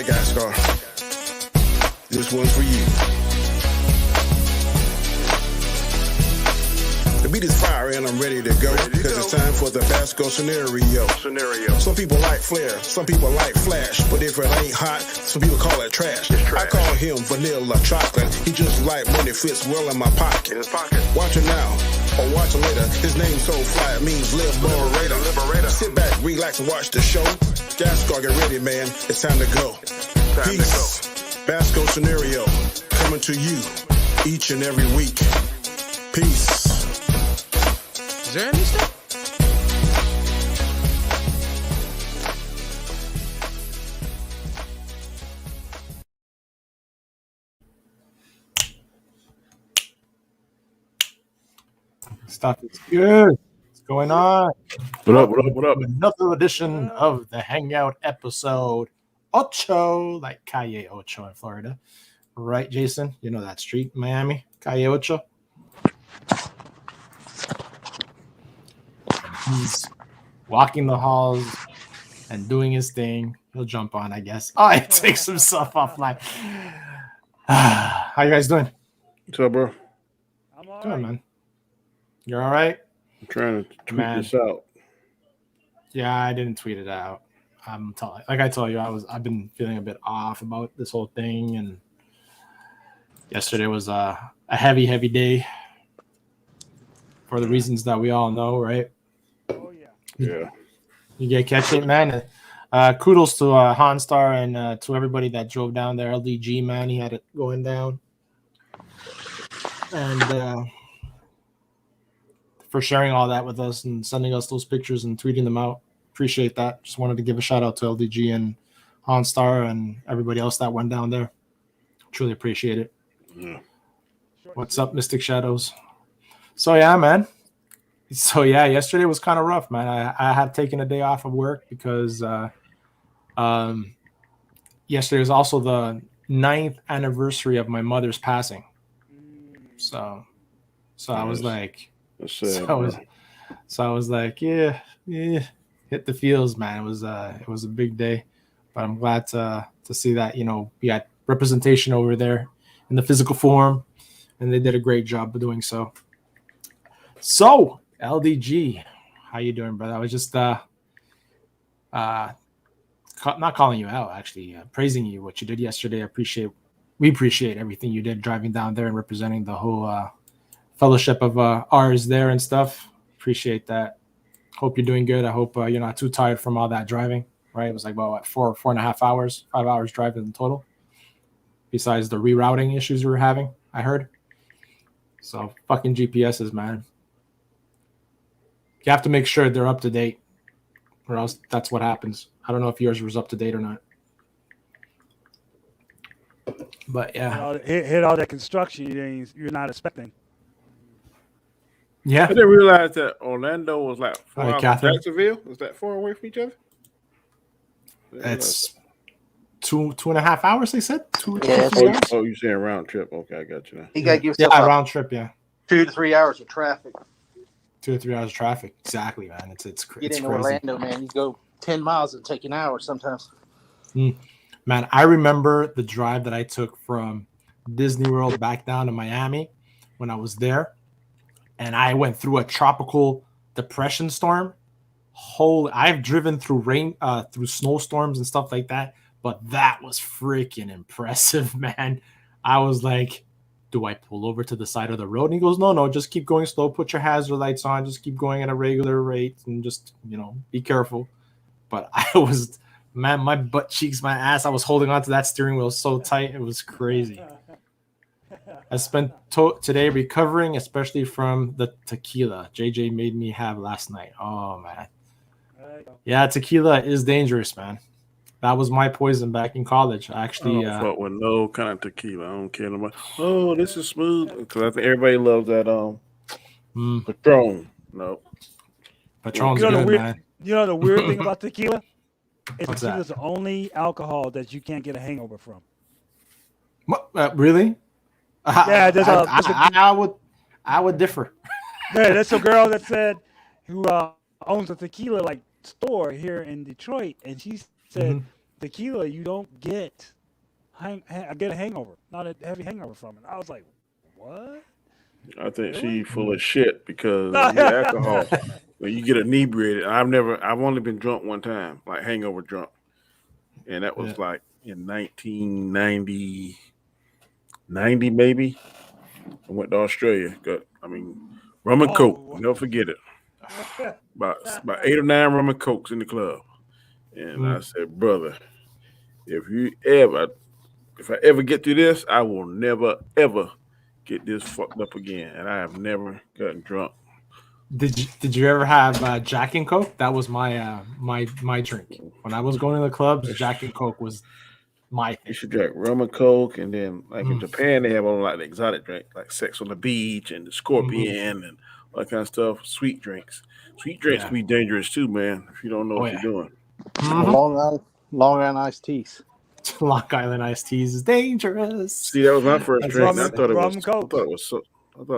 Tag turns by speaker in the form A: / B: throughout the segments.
A: I got, Scar. This one's for you. The beat is fire and I'm ready to go. Cause it's time for the Basco scenario. Some people like flair, some people like flash. But if it ain't hot, some people call it trash. I call him vanilla chocolate. He just like when it fits well in my pocket. Watch it now, or watch it later. His name so fly, it means liberator. Sit back, relax and watch the show. Gascar, get ready, man. It's time to go. Peace. Basco scenario coming to you each and every week. Peace.
B: Is there any stuff?
C: Stuff is good. What's going on?
D: What up?
C: Another edition of the Hangout episode Ocho, like Calle Ocho in Florida. Right, Jason? You know that street in Miami? Calle Ocho? He's walking the halls and doing his thing. He'll jump on, I guess. Oh, he takes himself offline. How you guys doing?
D: What's up, bro?
B: I'm all
C: Good,
B: right.
C: man. You're all right?
D: I'm trying to tweet this out.
C: Yeah, I didn't tweet it out. Like I told you, I've been feeling a bit off about this whole thing, and yesterday was a heavy day for the reasons that we all know, right?
B: Oh yeah.
D: Yeah.
C: You get catch it, man. Kudos to Hanstar and to everybody that drove down there. LDG, man, he had it going down, and for sharing all that with us and sending us those pictures and tweeting them out. Appreciate that. Just wanted to give a shout out to LDG and Hanstar and everybody else that went down there. Truly appreciate it.
D: Yeah.
C: What's up, Mystic Shadows? So yeah, man. So yeah, yesterday was kind of rough, man. I had taken a day off of work because yesterday was also the 9th anniversary of my mother's passing. So I was like,
D: That's sad,
C: so I was like, yeah, hit the feels, man. It was a big day, but I'm glad to see that, you know, we had representation over there in the physical form, and they did a great job of doing so. So LDG, how you doing, brother? I was just not calling you out, actually, praising you what you did yesterday. We appreciate everything you did driving down there and representing the whole fellowship of ours there and stuff. Appreciate that. Hope you're doing good. I hope you're not too tired from all that driving, right? It was like, well, what, 4.5 hours, 5 hours driving in total, besides the rerouting issues we were having, I heard. So fucking GPSs, man. You have to make sure they're up to date, or else that's what happens. I don't know if yours was up to date or not. But yeah.
B: Hit all that construction you're not expecting.
C: Yeah.
D: I didn't realize that Orlando was like 4
C: Hi,
D: hours
C: Catherine.
D: from Jacksonville. Is that far away from each other?
C: It's 2.5 hours, they said?
E: Yeah,
C: 3 hours?
D: Oh, you're saying round trip. Okay, I got you now.
E: You gotta give
C: Yeah,
E: yourself
C: round trip, yeah.
E: 2 to 3 hours of traffic.
C: 2 to 3 hours of traffic. Exactly, man. It's
E: Get
C: crazy.
E: into Orlando, man. You go 10 miles and take an hour sometimes.
C: Man, I remember the drive that I took from Disney World back down to Miami when I was there, and I went through a tropical depression storm. I've driven through through snowstorms and stuff like that, but that was freaking impressive, man. I was like, do I pull over to the side of the road? And he goes, no, just keep going slow. Put your hazard lights on. Just keep going at a regular rate and just, be careful. But I was, man, my butt cheeks, my ass, I was holding onto that steering wheel so tight. It was crazy. I spent today recovering, especially from the tequila JJ made me have last night. Oh, man. Yeah, tequila is dangerous, man. That was my poison back in college. I actually
D: I don't fuck with no kind of tequila. I don't care no much. Oh, this is smooth. Because I think everybody loves that Patron. No.
C: Patron's good, man.
B: You know the weird thing about tequila?
C: What's
B: Tequila's
C: that?
B: the only alcohol that you can't get a hangover from.
C: What, really?
B: Yeah,
C: I would differ.
B: Yeah, that's a girl that said who owns a tequila store here in Detroit, and she said tequila, you don't get get a hangover, not a heavy hangover from it. I was like, what?
D: I think
B: Really?
D: she's full of shit because when you get alcohol, when you get inebriated, I've only been drunk one time, like hangover drunk, and that was like in 1990, maybe. I went to Australia. Rum and Coke. Never forget it. About 8 or 9 rum and Cokes in the club, and I said, brother, if I ever get through this, I will never ever get this fucked up again. And I have never gotten drunk.
C: Did you ever have Jack and Coke? That was my my drink when I was going to the clubs. Jack and Coke was my thing.
D: You should drink rum and Coke, and then like in Japan they have all like the exotic drink, like Sex on the Beach and the Scorpion and all that kind of stuff. Sweet drinks can be dangerous too, man. If you don't know what you're doing.
E: Long Island iced teas.
C: Long Island iced teas is dangerous.
D: See, that was my first drink. I thought it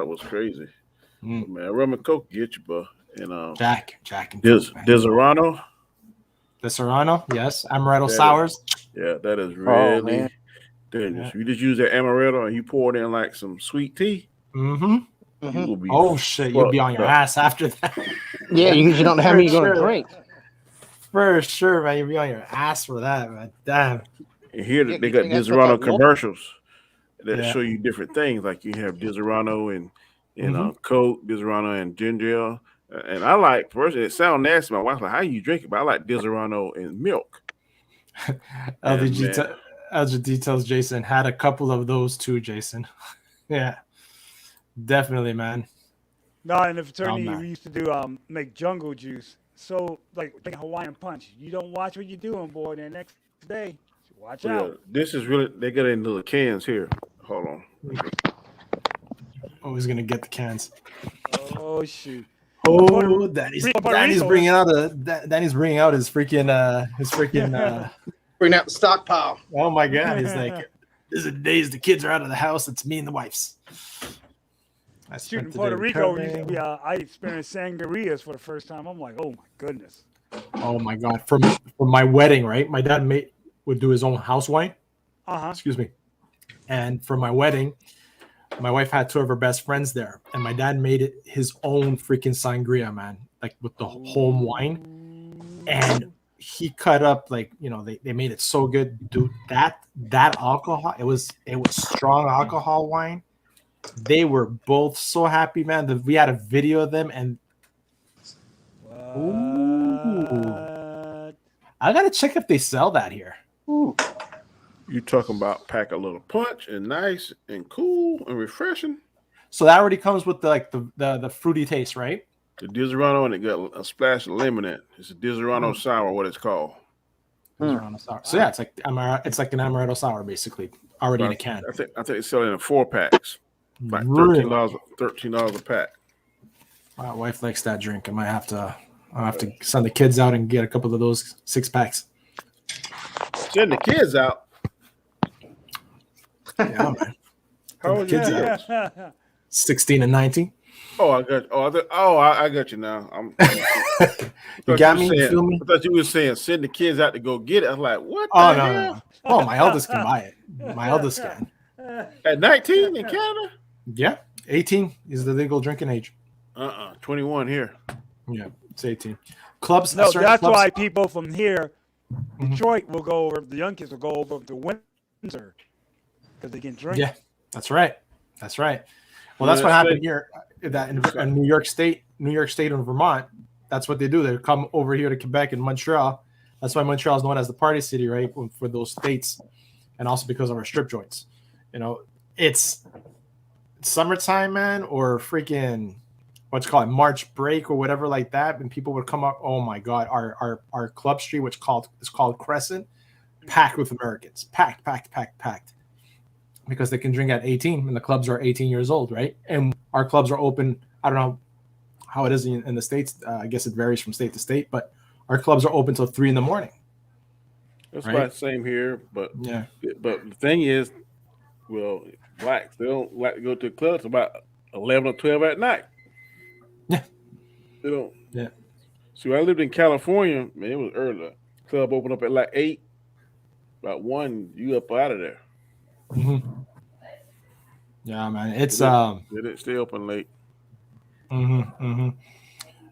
D: was crazy. But, man, rum and Coke get you, bro. And
C: Jack and
D: Disaronno.
C: Disaronno, yes. Amaretto sours.
D: Yeah, that is really dangerous. You just use that amaretto and you pour it in like some sweet tea.
C: You will be you'll be on your ass after that.
E: Yeah, you don't know how many you're going to drink.
C: For sure, man. You'll be on your ass for that, man. Damn.
D: And here they got Disaronno commercials that show you different things. Like you have Disaronno and Coke, Disaronno and ginger ale. And I like, personally, it sounds nasty. My wife's like, how you drink it? But I like Disaronno and milk.
C: LG tells Jason, had a couple of those too, Jason. Yeah, definitely, man.
B: No, in the fraternity, we used to do make jungle juice. So, like Hawaiian punch. You don't watch what you're doing, boy. The next day, watch out.
D: This is really, they got it in little cans here. Hold on.
C: Always going to get the cans.
B: Oh, shoot.
C: Oh, Danny's bringing out his freaking
E: bring out the stockpile.
C: Oh my God, he's like, "This is the days the kids are out of the house. It's me and the wives."
B: In Puerto Rico, I experienced sangrias for the first time. I'm like, oh my goodness.
C: Oh my God, for my wedding, right? My dad would do his own house wine. Excuse me. And for my wedding, my wife had 2 of her best friends there, and my dad made it his own freaking sangria, man, like with the home wine. And he cut up, like, they made it so good, dude. That alcohol, it was strong alcohol wine. They were both so happy, man. We had a video of them, and I gotta check if they sell that here.
D: You talking about pack a little punch and nice and cool and refreshing.
C: So that already comes with the fruity taste, right?
D: The Disaronno, and it got a splash of lemon in it. It's a Disaronno sour, what it's called.
C: Disaronno sour. So yeah, it's like an amaretto sour, basically, already in a can.
D: I think they sell it in 4 packs, like $13 a pack.
C: My wife likes that drink. I'll have to send the kids out and get a couple of those 6 packs.
D: Send the kids out.
C: Yeah, man.
D: How old are kids?
C: 16 and 19.
D: Oh, I got. I got you now.
C: You got me. Feel me?
D: I thought you were saying send the kids out to go get it. I was like, what?
C: No. Oh, my eldest can buy it. My eldest can.
D: At 19 in Canada?
C: Yeah, 18 is the legal drinking age.
D: 21 here.
C: Yeah, it's 18. Clubs.
B: No, that's why people from here, Detroit, will go over. The young kids will go over to Windsor because they can drink.
C: Yeah, that's right. Well, that's what happened here. That in New York State and Vermont, that's what they do. They come over here to Quebec and Montreal. That's why Montreal is known as the party city, right? For those states, and also because of our strip joints. It's summertime, man, or freaking what's it called, March break or whatever like that, and people would come up. Oh my God, our club street, which is called Crescent, packed with Americans, packed. Because they can drink at 18 and the clubs are 18 years old, right? And our clubs are open. I don't know how it is in the States. I guess it varies from state to state, but our clubs are open till 3 a.m.
D: That's right? Same here. But yeah. But the thing is, well, blacks, they don't like to go to the clubs about 11 or 12 at night.
C: Yeah.
D: They don't.
C: Yeah.
D: See, when I lived in California, man, it was early. Club opened up at like 8. About 1, you up out of there.
C: Mm-hmm. Yeah, man. It's
D: They didn't stay open late.
C: Mm-hmm,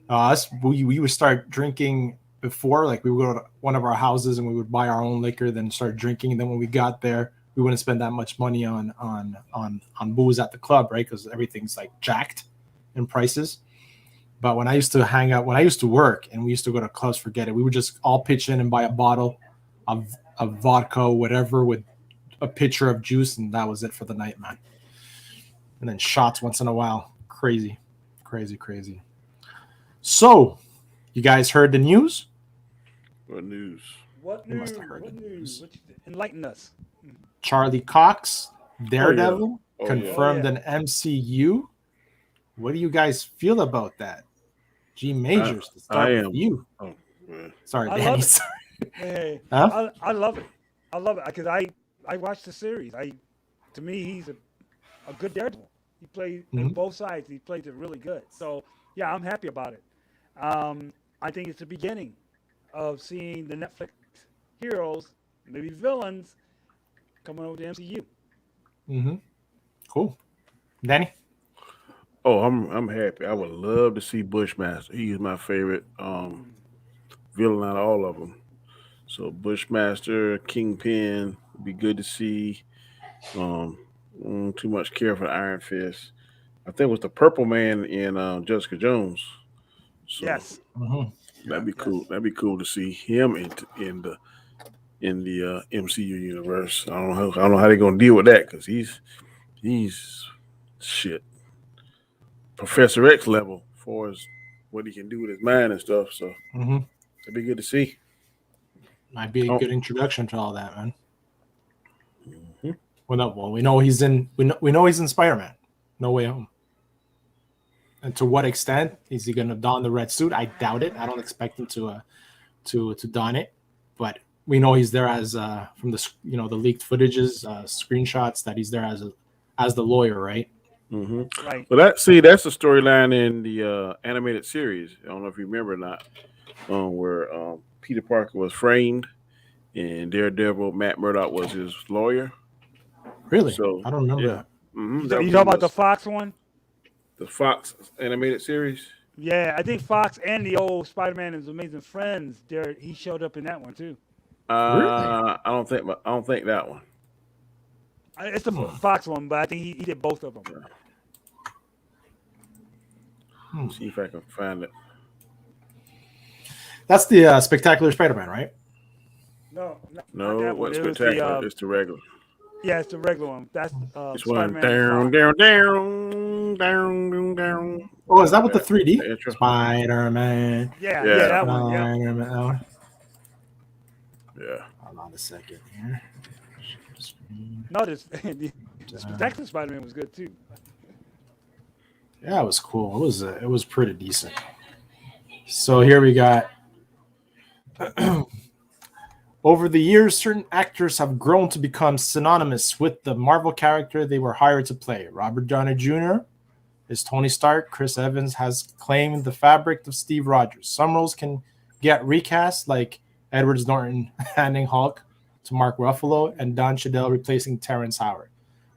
C: mm-hmm. We would start drinking before, like we would go to one of our houses and we would buy our own liquor, then start drinking. And then when we got there, we wouldn't spend that much money on booze at the club, right? Because everything's like jacked in prices. But when I used to work and we used to go to clubs, forget it. We would just all pitch in and buy a bottle of vodka, whatever, with a pitcher of juice, and that was it for the night, man. And then shots once in a while. Crazy. So, you guys heard the news?
D: What news?
B: What
C: You must
B: news?
C: have heard
B: What
C: the
B: news? Enlighten us.
C: Charlie Cox, Daredevil,
D: Oh, yeah.
C: confirmed an MCU. What do you guys feel about that? G Majors, to start with you.
D: Oh, man.
C: Sorry,
B: I
C: Danny.
B: love it.
C: Sorry.
B: Hey,
C: Huh?
B: I love it. I love it because I watched the series. To me, he's a good Daredevil. He played in both sides. He plays it really good. So yeah, I'm happy about it. I think it's the beginning of seeing the Netflix heroes, maybe villains, coming over to MCU.
C: Mm-hmm. Cool. Danny?
D: Oh, I'm happy. I would love to see Bushmaster. He's my favorite villain out of all of them. So Bushmaster, Kingpin would be good to see. Um, too much care for Iron Fist. I think it was the Purple Man in Jessica Jones. So
B: Yes.
D: that'd be cool. That'd be cool to see him in the MCU universe. I don't know how they're gonna deal with that because he's shit Professor X level as far as what he can do with his mind and stuff. So it'd be good to see.
C: Might be a good introduction to all that, man.
D: Mm-hmm.
C: Well, we know he's in. We know he's in Spider-Man. No Way Home. And to what extent is he going to don the red suit? I doubt it. I don't expect him to don it. But we know he's there as from the the leaked footages, screenshots that he's there as the lawyer, right?
B: Mm-hmm. Right.
D: Well, that's the storyline in the animated series. I don't know if you remember or not, where Peter Parker was framed and Daredevil Matt Murdock was his lawyer.
C: Really?
D: So
C: I don't remember that.
D: Mm-hmm.
B: You talking about the Fox one?
D: The Fox animated series?
B: Yeah, I think Fox and the old Spider-Man and His Amazing Friends. He showed up in that one too.
C: Really?
D: I don't think that one.
B: It's the Fox one, but I think he did both of them.
D: See if I can find it.
C: That's the Spectacular Spider-Man, right?
B: No,
D: what's Spectacular? It's the regular.
B: Yeah, it's the regular one. That's
D: this one.
B: Spider-Man.
D: Down.
C: Oh, is that with the 3D? Spider-Man.
B: Yeah, that one.
C: Yeah.
D: Yeah.
C: Hold on a second here.
B: No, the Spectacular Spider-Man was good too.
C: Yeah, it was cool. It was pretty decent. So here we got. Over the years, certain actors have grown to become synonymous with the Marvel character they were hired to play. Robert Downey Jr. is Tony Stark. Chris Evans has claimed the fabric of Steve Rogers. Some roles can get recast, like Edward Norton handing Hulk to Mark Ruffalo and Don Cheadle replacing Terrence Howard.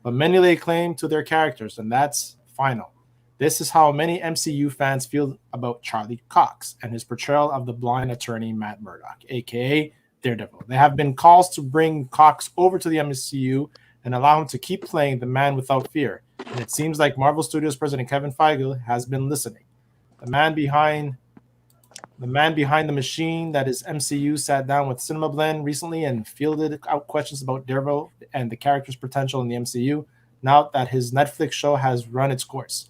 C: But many lay claim to their characters, and that's final. This is how many MCU fans feel about Charlie Cox and his portrayal of the blind attorney Matt Murdock, a.k.a. Daredevil. There have been calls to bring Cox over to the MCU and allow him to keep playing the man without fear. And it seems like Marvel Studios president Kevin Feige has been listening. The man behind the machine that is MCU sat down with CinemaBlend recently and fielded out questions about Daredevil and the character's potential in the MCU now that his Netflix show has run its course.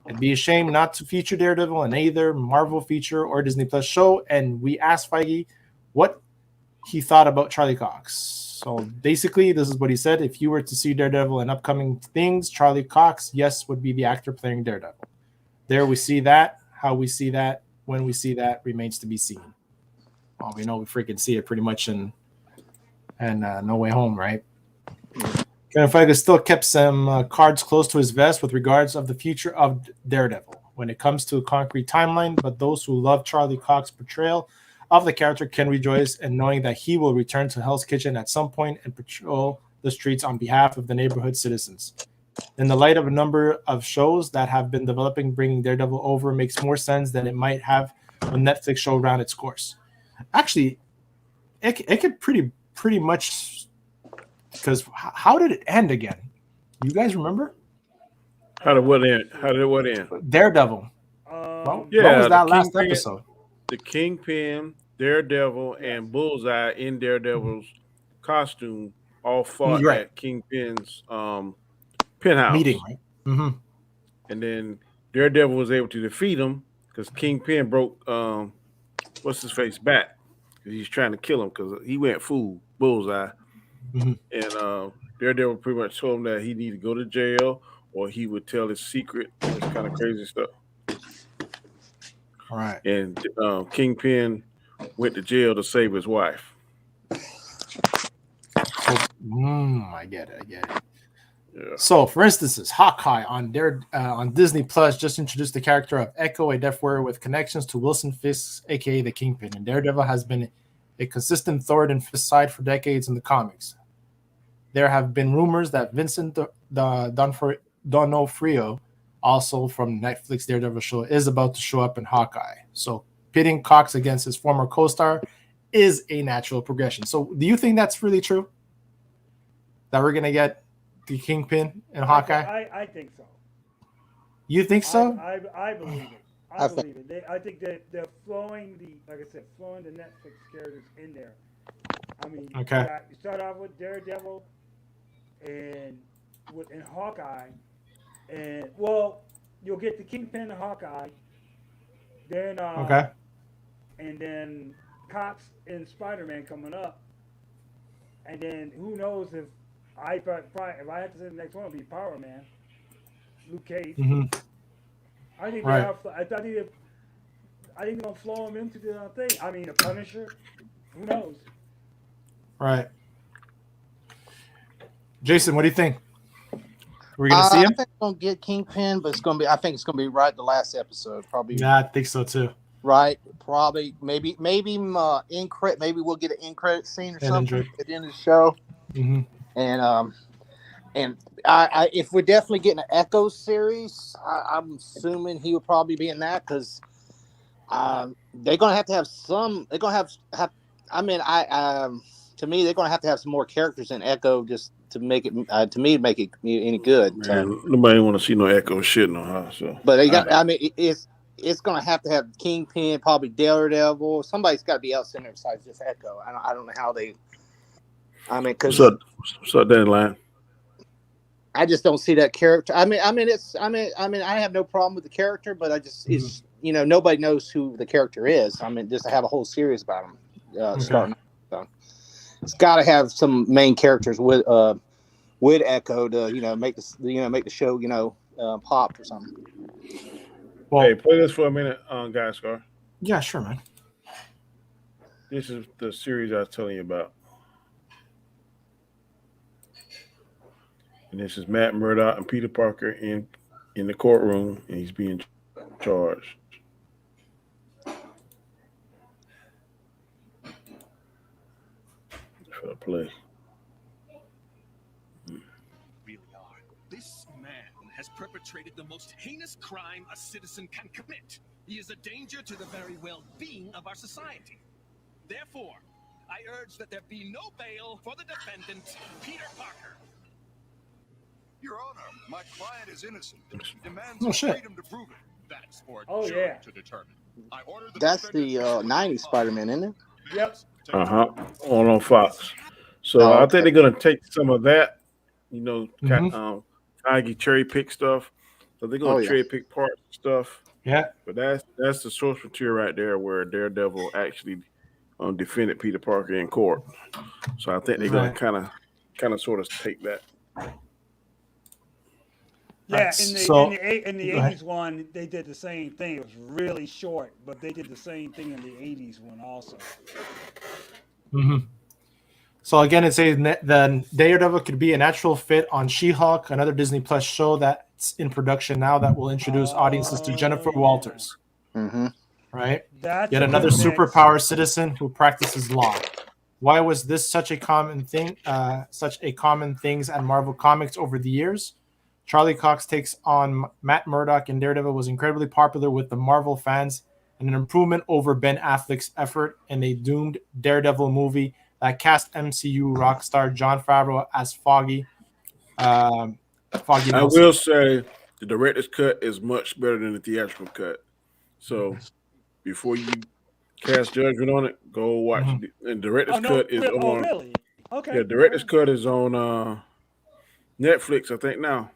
C: It'd be a shame not to feature Daredevil in either Marvel feature or Disney Plus show, and we asked Feige what he thought about Charlie Cox. So basically, this is what he said. If you were to see Daredevil in upcoming things, Charlie Cox, yes, would be the actor playing Daredevil. There we see that. How we see that, when we see that, remains to be seen. Well, we know we freaking see it pretty much in No Way Home, right? Kevin Feige still kept some cards close to his vest with regards of the future of Daredevil when it comes to a concrete timeline, but those who love Charlie Cox's portrayal of the character can rejoice in knowing that he will return to Hell's Kitchen at some point and patrol the streets on behalf of the neighborhood citizens. In the light of a number of shows that have been developing, bringing Daredevil over makes more sense than it might have when Netflix show ran its course. Actually, it could pretty much, because how did it end again? You guys remember?
D: How did what end?
C: Daredevil. What was that last episode?
D: The Kingpin, Daredevil, and Bullseye in Daredevil's costume all fought at Kingpin's penthouse
C: meeting, right? Mm-hmm.
D: And then Daredevil was able to defeat him because Kingpin broke what's his face back. He's trying to kill him because he went fool Bullseye.
C: Mm-hmm.
D: And Daredevil pretty much told him that he needed to go to jail or he would tell his secret. This kind of crazy stuff.
C: All right.
D: And Kingpin went to jail to save his wife.
C: I get it.
D: Yeah.
C: So, for instance, Hawkeye on Disney Plus just introduced the character of Echo, a deaf warrior with connections to Wilson Fisk, aka the Kingpin. And Daredevil has been a consistent thorn in Fisk's side for decades in the comics. There have been rumors that Vincent D'Onofrio, also from Netflix Daredevil show, is about to show up in Hawkeye. So pitting Cox against his former co-star is a natural progression. So do you think that's really true? That we're going to get the Kingpin in Hawkeye?
B: I think so.
C: You think so?
B: I believe it. I believe it. I think that they're flowing the Netflix characters in there. I mean,
C: okay.
B: You start off with Daredevil and in Hawkeye. And you'll get the Kingpin and Hawkeye, then and then Cox and Spider-Man coming up, and then who knows if I have to say the next one, it'll be Power Man, Luke Cage.
C: Mm-hmm.
B: I think they're gonna flow him into the thing. I mean, the Punisher. Who knows?
C: Right. Jason, what do you think? We're gonna see him.
E: I think we're gonna get Kingpin, but I think it's gonna be right the last episode, probably.
C: Yeah, I think so too.
E: Right, probably, maybe in credit. Maybe we'll get an in credit scene or something at the end of the show.
C: Mm-hmm.
E: And I if we're definitely getting an Echo series, I'm assuming he will probably be in that because they're gonna have some. They're gonna have. I mean, to me, they're gonna have to have some more characters in Echo just to make it make it any good.
D: Man, nobody want to see no Echo shit no house. So.
E: But they got. I mean, it's gonna have to have Kingpin, probably Daredevil. Somebody's got to be else in there besides just Echo. I don't know how they. I mean, because
D: what's up, Dandelion?
E: I just don't see that character. I mean, I have no problem with the character, but I just it's nobody knows who the character is. I mean, just to have a whole series about him starting. So it's got to have some main characters with Echo to make the show pop or something.
D: Well, hey, play this for a minute, Guy Scar.
C: Yeah, sure, man.
D: This is the series I was telling you about. And this is Matt Murdock and Peter Parker in the courtroom, and he's being charged. For the play.
F: Really are. This man has perpetrated the most heinous crime a citizen can commit. He is a danger to the very well-being of our society. Therefore, I urge that there be no bail for the defendant, Peter Parker.
G: Your Honor, my client is innocent. Demands freedom to prove it. That's for a jury to determine. I order
E: That's the 90s Spider-Man, isn't it?
B: Yep.
D: On Fox. So I think they're gonna take some of that, Feige cherry pick stuff. So they're gonna cherry pick parts of stuff.
C: Yeah.
D: But that's the source material right there where Daredevil actually defended Peter Parker in court. So I think they're gonna kind of sort of take that.
B: Yeah, in the 80s one, they did the same thing. It was really short, but they did the same thing in the 80s one also.
C: Mm-hmm. So again, it says the Daredevil could be a natural fit on She-Hulk, another Disney Plus show that's in production now that will introduce audiences to Jennifer Walters.
E: Mm-hmm.
C: right?
B: That's
C: Yet
B: a
C: another
B: good mix.
C: superpower citizen who practices law. Why was this such a common thing? Such a common things at Marvel Comics over the years? Charlie Cox takes on Matt Murdock in Daredevil was incredibly popular with the Marvel fans and an improvement over Ben Affleck's effort in a doomed Daredevil movie that cast MCU rock star Jon Favreau as Foggy. Foggy
D: I
C: Nelson.
D: will say the director's cut is much better than the theatrical cut. So before you cast judgment on it, go watch it. And director's cut is on.
B: Oh, really? Okay.
D: Yeah, director's cut is on Netflix, I think now.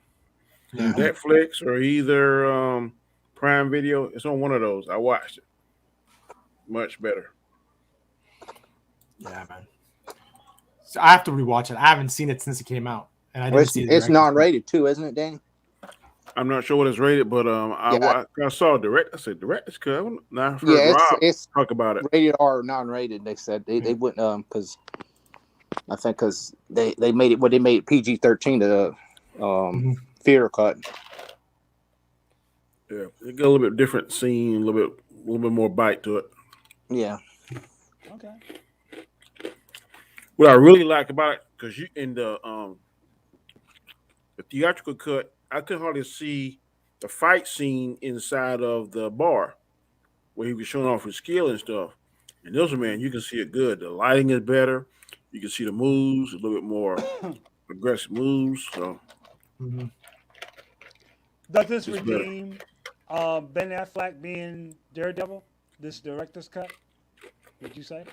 C: Yeah.
D: Netflix or either Prime Video. It's on one of those. I watched it. Much better.
C: Yeah, man. So I have to rewatch it. I haven't seen it since it came out, and I didn't see it.
E: It's non-rated too, isn't it, Danny?
D: I'm not sure what it's rated, but I saw direct. I said director's cut. Now I've heard Rob talk about it.
E: Rated R or non-rated. They said they wouldn't because I think because they made it they made it PG-13 to theater cut.
D: Yeah, it got a little bit different scene, a little bit more bite to it.
E: Yeah.
B: Okay.
D: What I really like about it, because you in the theatrical cut, I could hardly see the fight scene inside of the bar where he was showing off his skill and stuff. And this one, man, you can see it good. The lighting is better. You can see the moves, a little bit more aggressive moves. So,
B: does this redeem Ben Affleck being Daredevil? This director's cut? Would you say?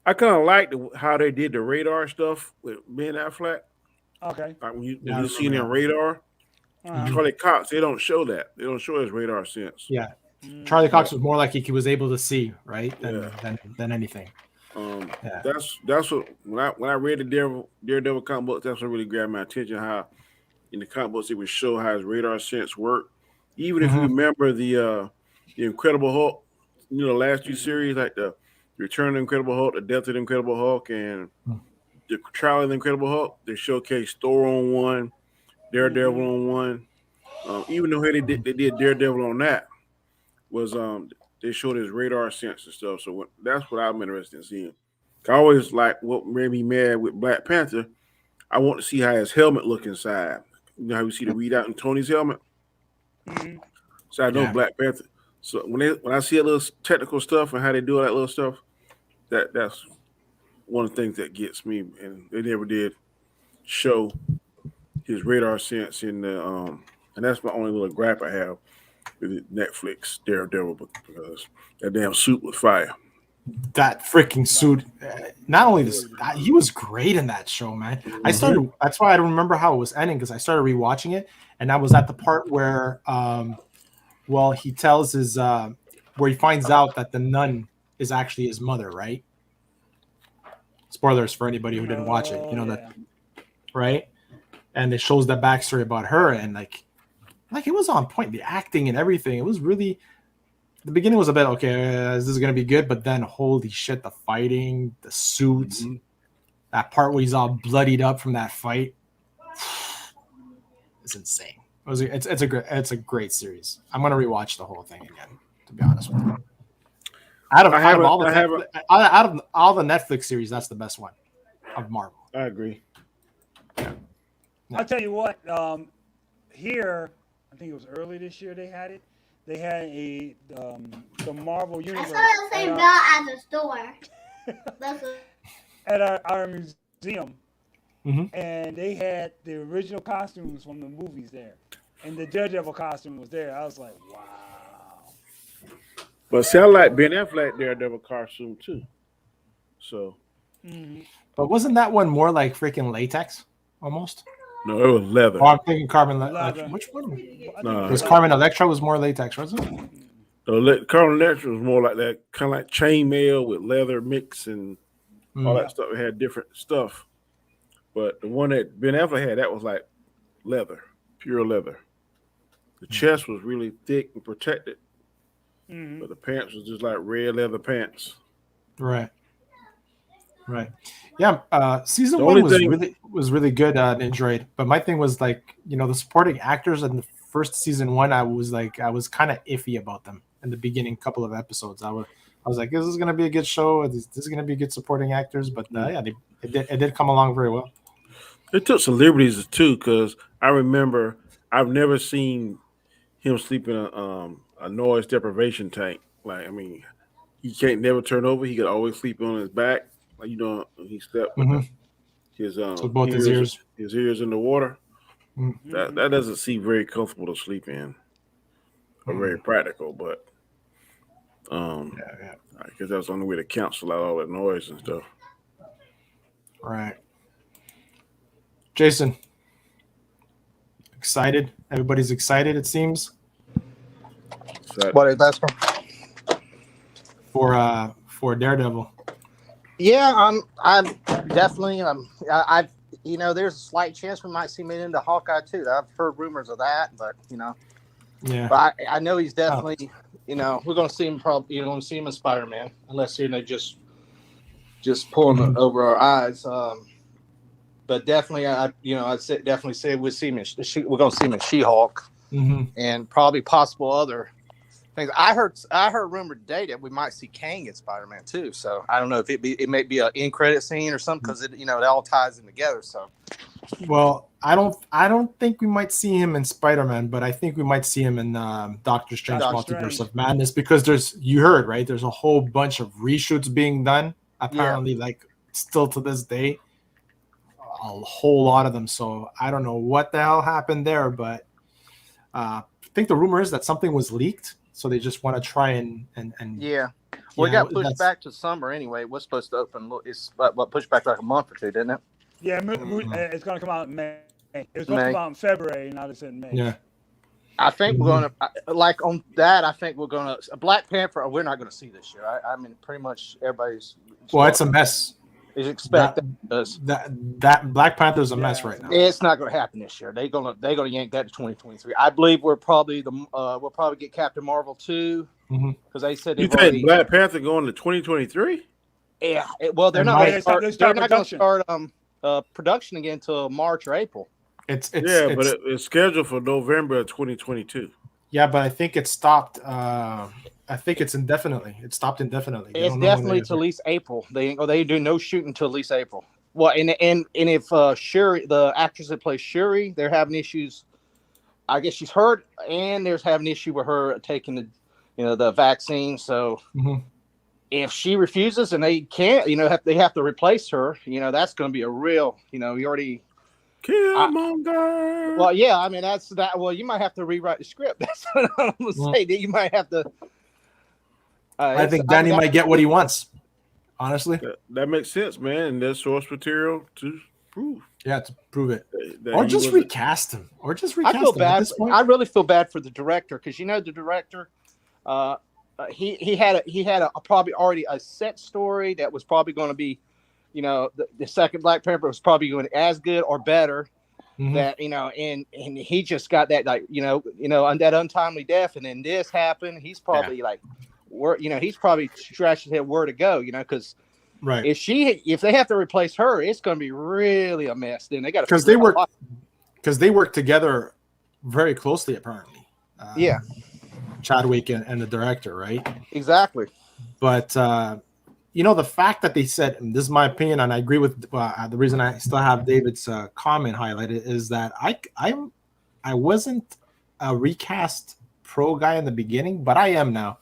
D: I kind of liked how they did the radar stuff with Ben Affleck.
B: Okay.
D: Like when you see it in radar, Charlie Cox, they don't show that. They don't show his radar sense.
C: Yeah. Charlie Cox was more like he was able to see, right? Than anything.
D: That's what when I read the Daredevil comic book, that's what really grabbed my attention. How in the comic books it would show how his radar sense worked. Even if you remember the Incredible Hulk, the last two series, like the Return of the Incredible Hulk, the Death of the Incredible Hulk, and the Trial of the Incredible Hulk, they showcased Thor on one, Daredevil on one. Even though they did Daredevil on that, was they showed his radar sense and stuff. So that's what I'm interested in seeing. I always like what made me mad with Black Panther. I want to see how his helmet look inside. You know how we see the readout in Tony's helmet. So I know Black Panther. So when I see a little technical stuff and how they do all that little stuff, that's one of the things that gets me. And they never did show his radar sense in the and that's my only little gripe I have with Netflix Daredevil, because that damn suit was fire.
C: That freaking suit! Not only this, he was great in that show, man. That's why I don't remember how it was ending, because I started rewatching it, and I was at the part where, he tells his where he finds out that the nun is actually his mother, right? Spoilers for anybody who didn't watch it, that, right? And it shows that backstory about her, and like it was on point. The acting and everything, it was really. The beginning was a bit this is gonna be good, but then holy shit, the fighting, the suits, that part where he's all bloodied up from that fight, it's insane. It's a great series. I'm gonna rewatch the whole thing again, to be honest with you. Out of all the Netflix series, that's the best one of Marvel.
D: I agree.
C: Yeah.
B: I'll tell you what. Here, I think it was early this year. They had it. They had the Marvel Universe.
H: I saw the same bell at the store.
B: At our museum. And they had the original costumes from the movies there. And the Daredevil costume was there. I was like, wow.
D: But sound like Ben Affleck Daredevil costume too. So.
C: But wasn't that one more like freaking latex almost?
D: No, it was leather.
C: Oh, I'm thinking Carmen Electra. Which one? Because Carmen Electra was more latex, wasn't it?
D: Carmen Electra was more like that, kind of like chainmail with leather mix and all that stuff. It had different stuff. But the one that Ben Affleck had, that was like leather, pure leather. The chest was really thick and protected. But the pants was just like red leather pants.
C: Right. Yeah, season one was really good. I enjoyed, but my thing was like, the supporting actors and first season 1, I was kind of iffy about them in the beginning couple of episodes. I was like, this is gonna be a good show. This is gonna be good supporting actors, but it did come along very well.
D: It took some liberties too, because I remember I've never seen him sleep in a noise deprivation tank. Like, I mean, he can't never turn over. He could always sleep on his back. Like, he slept with his
C: both his
D: ears in the water.
C: Mm-hmm.
D: That doesn't seem very comfortable to sleep in, or very practical. But because that was the only way to cancel out all that noise and stuff.
C: Right. Jason, excited? Everybody's excited, it seems.
E: What is that
C: for Daredevil?
E: Yeah, I'm definitely there's a slight chance we might see him into Hawkeye too. I've heard rumors of that, but
C: yeah.
E: But I know he's definitely we're gonna see him in Spider-Man, unless just pulling over our eyes. But definitely, I'd definitely say we're gonna see him in She-Hulk, and probably possible other things. I heard rumor today that we might see Kang in Spider-Man too. So I don't know if it may be an end credit scene or something, because it all ties in together. So,
C: well, I don't think we might see him in Spider-Man, but I think we might see him in Doctor Strange Multiverse of Madness, because there's a whole bunch of reshoots being done apparently, like still to this day. A whole lot of them, so I don't know what the hell happened there, but I think the rumor is that something was leaked, so they just want to try and
E: well, it got pushed back to summer anyway. It was supposed to open. It's pushed back like a month or two, didn't it?
B: Yeah, it's going to come out in May. It was supposed to come out in February, now it's in May.
C: Yeah,
E: I think we're going to on that. I think we're going to Black Panther. We're not going to see this year. I mean, pretty much everybody's.
C: Well, it's a mess.
E: Is expected
C: that Black Panther is a mess right now.
E: It's not going to happen this year. They're gonna yank that to 2023. I believe we'll probably get Captain Marvel 2, because they said
D: Black Panther going to 2023.
E: Yeah, well, they're not going to start production again until March or April.
D: But it's scheduled for November of 2022.
C: Yeah, but I think it stopped. I think it's indefinitely. It stopped indefinitely.
E: It's definitely to at least April. They do no shooting until at least April. Well, and if Shuri, the actress that plays Shuri, they're having issues. I guess she's hurt, and there's having an issue with her taking the vaccine. So if she refuses and they can't, they have to replace her. That's going to be a real. You already.
D: Killmonger.
E: Well, yeah, I mean that's that. Well, you might have to rewrite the script. That's what I'm gonna say. That you might have to.
C: I think Danny might get what he wants. Honestly,
D: that makes sense, man. And there's source material to prove.
C: Yeah, to prove it, or just recast him,
E: I feel bad. I really feel bad for the director, because the director, he had a probably already a set story that was probably going to be. The second Black Panther was probably going as good or better. That and he just got that on that untimely death, and then this happened. He's probably he's probably scratched his head where to go. Because if they have to replace her, it's going to be really a mess. Then they got to
C: because they work together very closely apparently. Chadwick and the director, right?
E: Exactly.
C: But the fact that they said, and this is my opinion, and I agree with the reason I still have David's comment highlighted, is that I wasn't a recast pro guy in the beginning, but I am now,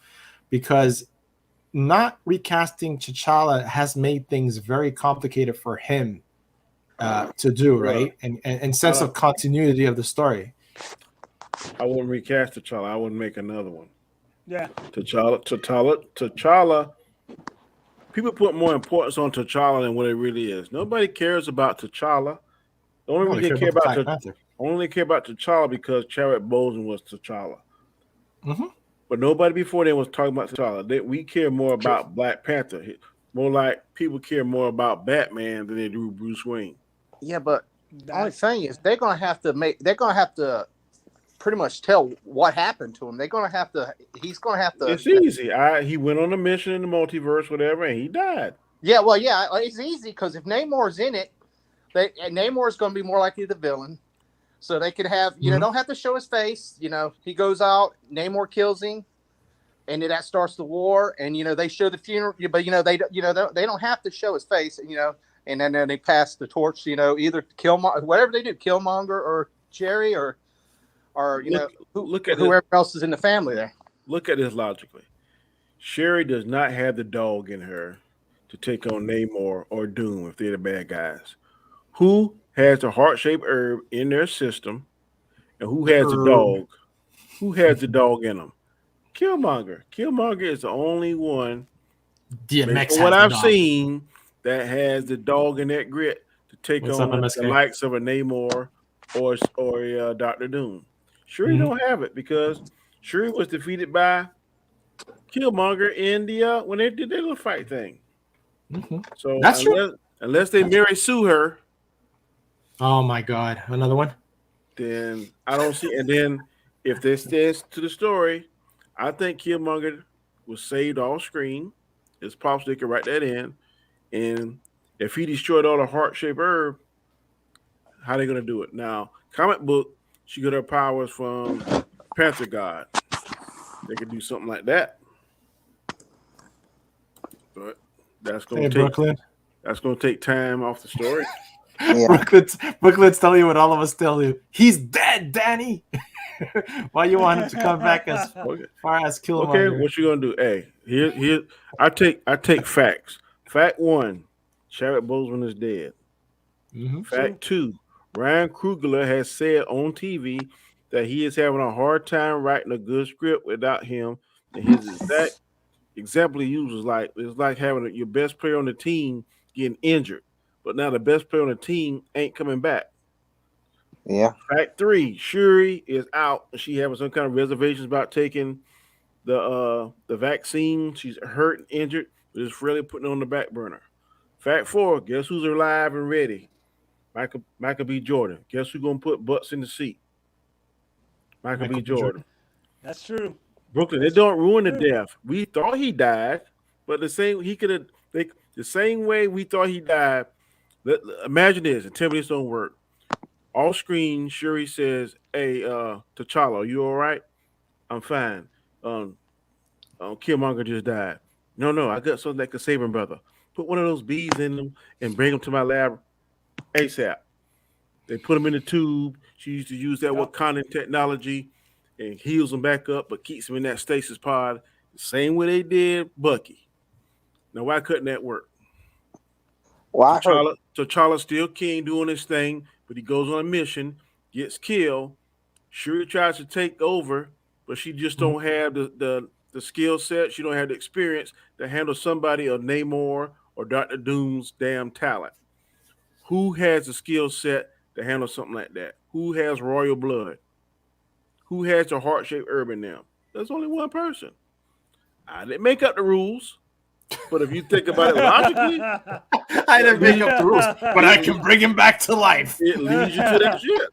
C: because not recasting T'Challa has made things very complicated for him to do, right? And sense of continuity of the story.
D: I wouldn't recast T'Challa. I wouldn't make another one.
B: Yeah.
D: T'Challa. People put more importance on T'Challa than what it really is. Nobody cares about T'Challa. The only reason they care about T'Challa because Chadwick Boseman was T'Challa. But nobody before then was talking about T'Challa. We care more about Black Panther. More like people care more about Batman than they do Bruce Wayne.
E: Yeah, but the only thing is they're gonna have to pretty much tell what happened to him. He's gonna have to.
D: It's easy. He went on a mission in the multiverse, whatever, and he died.
E: Yeah, well, yeah, it's easy because if Namor's in it, Namor's gonna be more likely the villain. So they could have, don't have to show his face. He goes out, Namor kills him, and then that starts the war. And they show the funeral, but they don't have to show his face. And then they pass the torch. Either Killmonger, whatever they do, Killmonger or Jerry or
D: look at
E: whoever else is in the family there.
D: Look at this logically. Shuri does not have the dog in her to take on Namor or Doom if they're the bad guys. Who has the heart-shaped herb in their system, and who has the dog? Who has the dog in them? Killmonger. Killmonger is the only one,
C: DMX
D: from what I've seen, that has the dog in that grit to take on the likes of a Namor or a Dr. Doom. Shuri don't have it because Shuri was defeated by Killmonger in the when they did their little fight thing. So
C: that's true.
D: Unless they Mary Sue her.
C: Oh my God, another one.
D: Then I don't see. And then if this stands to the story, I think Killmonger was saved off screen. His pops, they could write that in. And if he destroyed all the heart-shaped herb, how are they going to do it? Now, comic book, she got her powers from Panther God. They could do something like that. But that's going to take time off the story.
E: Yeah.
C: Brooklyn's telling you what all of us tell you. He's dead, Danny. Why you want him to come back as far as Killmonger?
D: Okay, what you gonna do? Hey, here. I take facts. Fact 1: Chadwick Boseman is dead. Fact 2: Ryan Coogler has said on TV that he is having a hard time writing a good script without him. And his exact example he uses it's like having your best player on the team getting injured. But now the best player on the team ain't coming back.
E: Yeah.
D: Fact 3: Shuri is out. She having some kind of reservations about taking the vaccine. She's hurt and injured, but is really putting it on the back burner. Fact 4: Guess who's alive and ready? Michael B. Jordan. Guess who's gonna put butts in the seat? Michael B. Jordan.
B: That's true.
D: Brooklyn. They don't ruin the death. We thought he died, but the same way we thought he died. Imagine this, and tell me this don't work. Off screen, Shuri says, "Hey, T'Challa, are you all right?" "I'm fine." Killmonger just died. No, I got something that could save him, brother. Put one of those bees in them and bring them to my lab ASAP. They put him in the tube. She used to use that Wakandan technology and heals him back up, but keeps him in that stasis pod. The same way they did Bucky. Now, why couldn't that work?
E: Well,
D: T'Challa's still king doing his thing, but he goes on a mission, gets killed. Shuri tries to take over, but she just don't have the skill set. She don't have the experience to handle somebody of Namor or Dr. Doom's damn talent. Who has the skill set to handle something like that? Who has royal blood? Who has the heart-shaped herb in them? There's only one person. I didn't make up the rules, but if you think about it logically,
C: I didn't make up the rules, but I can bring him back to life.
D: It leads you to that shit.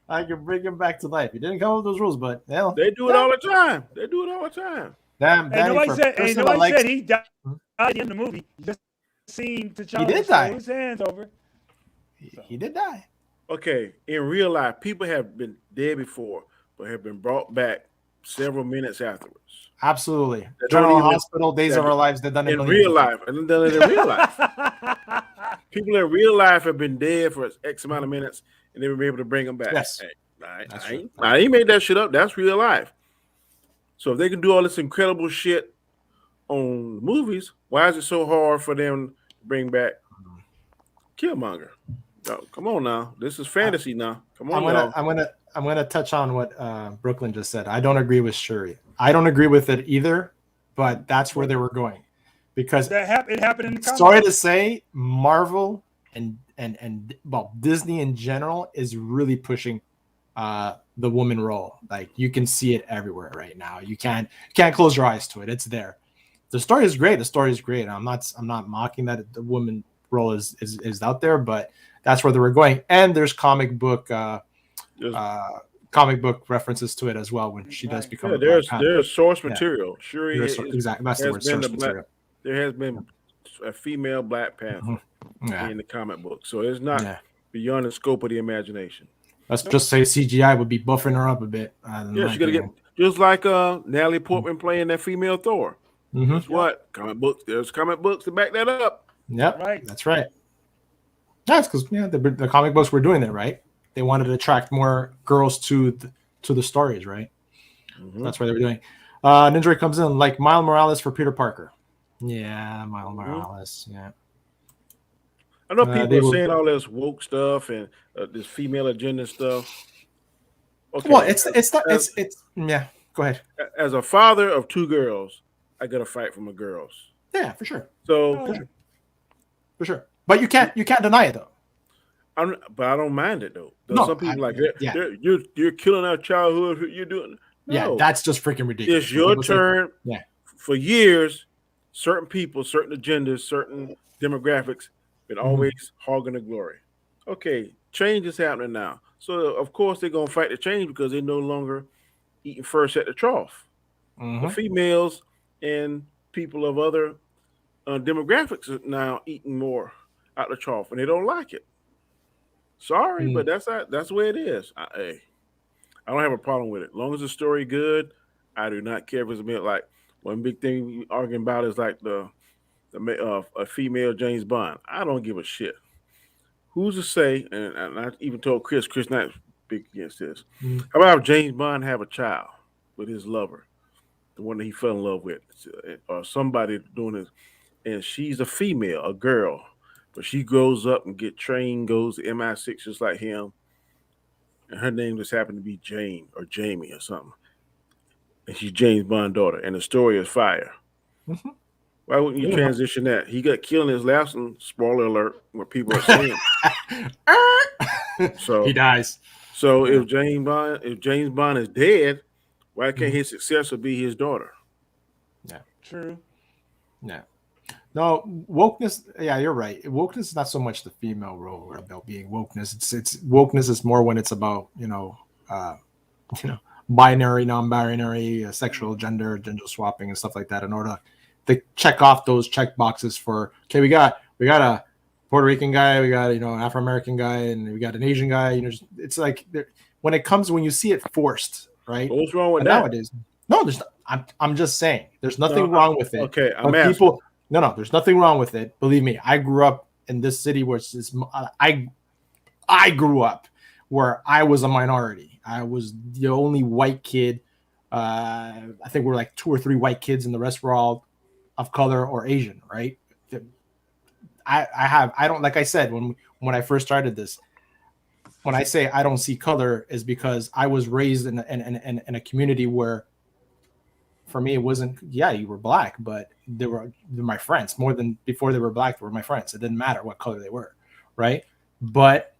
C: I can bring him back to life. He didn't come up with those rules, but hell,
D: they do it all the time.
C: Damn,
B: nobody said he died in the movie. You just seen T'Challa.
C: He did die.
B: His hands over.
C: He did die.
D: Okay, in real life, people have been dead before, but have been brought back several minutes afterwards.
C: Absolutely. General Hospital, Days of Our Lives, they've done it
D: in real life. And they've done it in real life. People in real life have been dead for X amount of minutes, and they've been able to bring them back.
C: Yes.
D: Hey, I ain't made that shit up. That's real life. So if they can do all this incredible shit on movies, why is it so hard for them to bring back Killmonger? Oh, come on now. This is fantasy now. Come on,
C: I'm gonna touch on what Brooklyn just said. I don't agree with Shuri. I don't agree with it either, but that's where they were going. Because
B: it happened in the comics.
C: Sorry to say, Marvel and Disney in general is really pushing the woman role. Like you can see it everywhere right now. You can't close your eyes to it. It's there. The story is great. I'm not mocking that the woman role is out there, but that's where they were going. And there's comic book references to it as well when she does become.
D: Yeah, there's source material. Shuri
C: exactly. That's the word. Source material.
D: There has been a female Black Panther in the comic book, so it's not beyond the scope of the imagination.
C: Let's just say CGI would be buffing her up a bit.
D: Yeah, she's gonna get just like Natalie Portman playing that female Thor. Guess what? Comic books. There's comic books to back that up.
C: Yep, right. That's right. That's because the comic books were doing that, right? They wanted to attract more girls to the stories, right? That's what they were doing. Ninja comes in like Miles Morales for Peter Parker. Yeah, Miles Morales. Yeah.
D: I know people are saying all this woke stuff and this female agenda stuff. Okay.
C: Well, it's yeah. Go ahead.
D: As a father of 2 girls, I got to fight for my girls.
C: Yeah, for sure.
D: So
C: for sure. But you can't deny it though.
D: But I don't mind it though.
C: No,
D: some people you're killing our childhood. You're doing. No.
C: Yeah, that's just freaking ridiculous.
D: It's your turn.
C: Yeah.
D: For years, certain people, certain agendas, certain demographics been always hogging the glory. Okay, change is happening now. So of course they're gonna fight the change because they're no longer eating first at the trough. The females and people of other demographics are now eating more out the trough, and they don't like it. Sorry, but that's the way it is. I don't have a problem with it. As long as the story good, I do not care if it's a bit like one big thing we arguing about is like a female James Bond. I don't give a shit. Who's to say? And I even told Chris not big against this. How about if James Bond have a child with his lover, the one that he fell in love with, or somebody doing this, and she's a female, a girl, but she grows up and get trained, goes to MI6 just like him, and her name just happened to be Jane or Jamie or something, and she's James Bond's daughter, and the story is fire. Why wouldn't you transition that? He got killed in his last one. Spoiler alert! What people are saying. So
C: he dies.
D: So if James Bond is dead, why can't his successor be his daughter?
C: Yeah,
B: true.
C: Yeah. No, wokeness. Yeah, you're right. Wokeness is not so much the female role about being wokeness. It's wokeness is more when it's about binary, non-binary, sexual gender swapping and stuff like that. In order to check off those check boxes for we got a Puerto Rican guy, we got an Afro-American guy, and we got an Asian guy. It's like when you see it forced, right?
D: What's wrong with that?
C: Nowadays, no, there's. I'm just saying, there's nothing wrong with it.
D: Okay,
C: there's nothing wrong with it. Believe me, I grew up in this city where I grew up where I was a minority. I was the only white kid. I think we're like 2 or 3 white kids, and the rest were all of color or Asian, right? I don't, like I said when I first started this, when I say I don't see color is because I was raised in a community where, for me, it wasn't, you were black, but they're my friends. More than before they were black, they were my friends. It didn't matter what color they were, right? But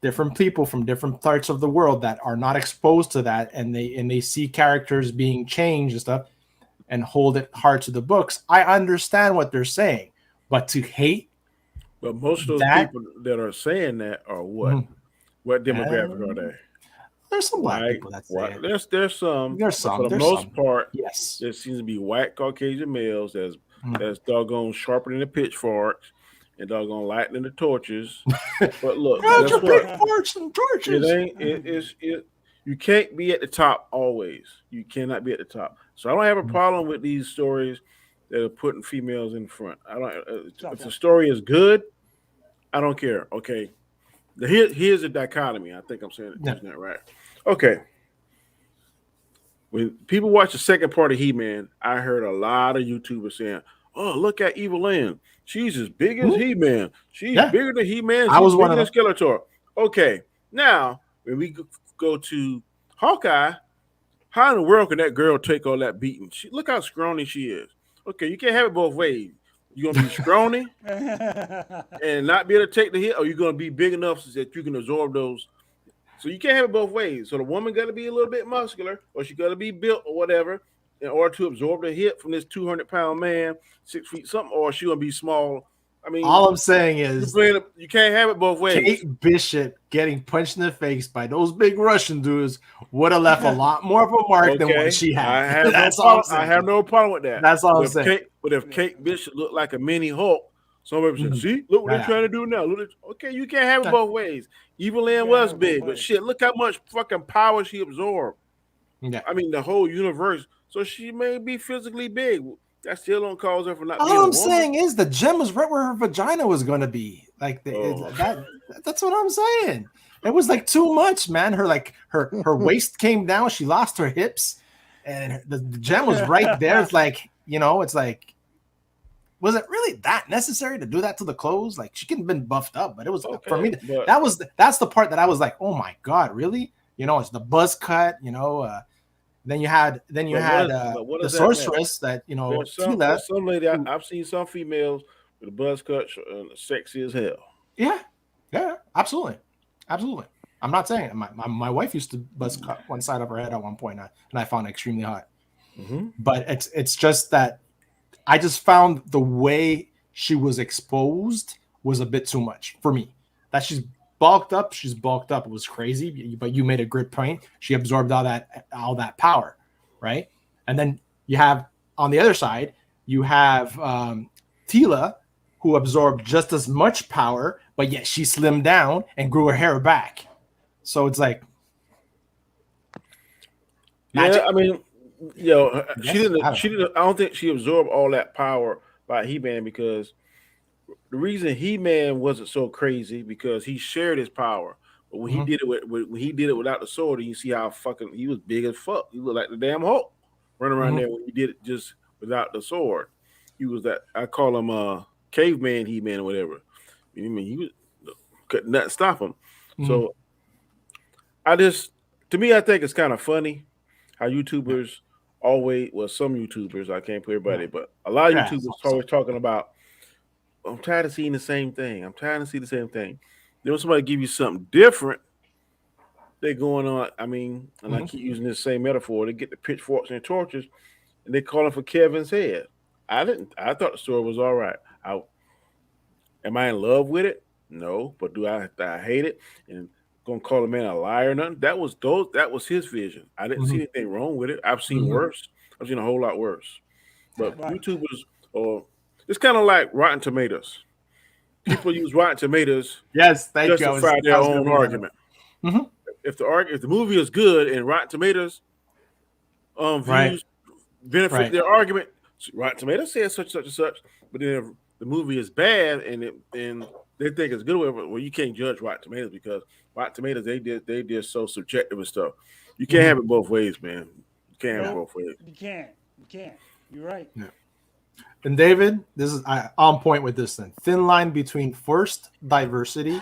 C: different people from different parts of the world that are not exposed to that, and they see characters being changed and stuff, and hold it hard to the books. I understand what they're saying, but to hate.
D: But most of those people that are saying that are what? What demographic are they?
C: There's some black people that say it.
D: There's some. For the most part,
C: yes.
D: There seems to be white Caucasian males that's doggone sharpening the pitchforks and doggone lighting the torches. But look,
C: pitchforks and torches.
D: You can't be at the top always. You cannot be at the top. So I don't have a problem with these stories that are putting females in front. I don't. If the story is good, I don't care. Okay. Here's a dichotomy. I think I'm saying that right. Okay. When people watch the second part of He-Man, I heard a lot of YouTubers saying, "Oh, look at Evil Lynn. She's as big as He-Man. She's bigger than He-Man.
C: I was
D: bigger
C: one of
D: than Skeletor." Okay. Now, when we go to Hawkeye, how in the world can that girl take all that beating? Look how scrawny she is. Okay, you can't have it both ways. You're going to be scrawny and not be able to take the hit, or you're going to be big enough so that you can absorb those. So you can't have it both ways. So the woman got to be a little bit muscular, or she got to be built or whatever in order to absorb the hit from this 200-pound man, 6 feet something, or she going to be small. I mean,
C: all I'm saying is
D: you can't have it both ways.
C: Kate Bishop getting punched in the face by those big Russian dudes would have left a lot more of a mark than what she had.
D: I have no problem with that.
C: That's all I'm saying.
D: But if Kate Bishop looked like a mini Hulk, Some people say, "See, look what they're trying to do now." Okay, you can't have it both ways. Evil Lynn was big, but shit, look how much fucking power she absorbed. Yeah, I mean the whole universe. So she may be physically big. That still don't cause her for not.
C: All I'm saying is the gem was right where her vagina was going to be. Like that's what I'm saying. It was like too much, man. Her waist came down. She lost her hips, and the gem was right there. It's like, it's like, was it really that necessary to do that to the clothes? Like, she could have been buffed up, but it was for me. That's the part that I was like, oh my god, really? It's the buzz cut. Then you had the sorceress that
D: some lady I've seen some females with a buzz cut sexy as hell.
C: Yeah, absolutely. I'm not saying it. My wife used to buzz cut one side of her head at one point, and I found it extremely hot. Mm-hmm. But it's just that I just found the way she was exposed was a bit too much for me. That she's bulked up. It was crazy, but you made a good point. She absorbed all that power, right? And then you have on the other side, you have Tila, who absorbed just as much power, but yet she slimmed down and grew her hair back. So it's like,
D: magic. Yeah, I mean, she didn't. I don't think she absorbed all that power by He-Man, because the reason He-Man wasn't so crazy because he shared his power. But when he did it without the sword, and you see how fucking he was big as fuck. He looked like the damn Hulk running around there when he did it just without the sword. He was that, I call him caveman He-Man or whatever. I mean, he was could not stop him. So I think it's kind of funny how YouTubers some YouTubers, I can't put everybody, but a lot of YouTubers always talking about, I'm tired of seeing the same thing. Then when somebody give you something different, they're going on. I mean, and I keep using this same metaphor. They get the pitchforks and torches, and they calling for Kevin's head. I thought the story was all right. Am I in love with it? No, but do I hate it and gonna call a man a liar or nothing? That was his vision. I didn't see anything wrong with it. I've seen worse. I've seen a whole lot worse. But YouTubers it's kind of like Rotten Tomatoes. People use Rotten Tomatoes to justify their own argument. Mm-hmm. If the movie is good and Rotten Tomatoes views benefit their argument, Rotten Tomatoes says such and such, but then if the movie is bad and they think it's good, well, you can't judge Rotten Tomatoes because Rotten Tomatoes they did so subjective and stuff. You can't have it both ways, man. You can't have it both ways.
B: You can't. You're right. Yeah.
C: And David, this is on point with this thing. Thin line between forced diversity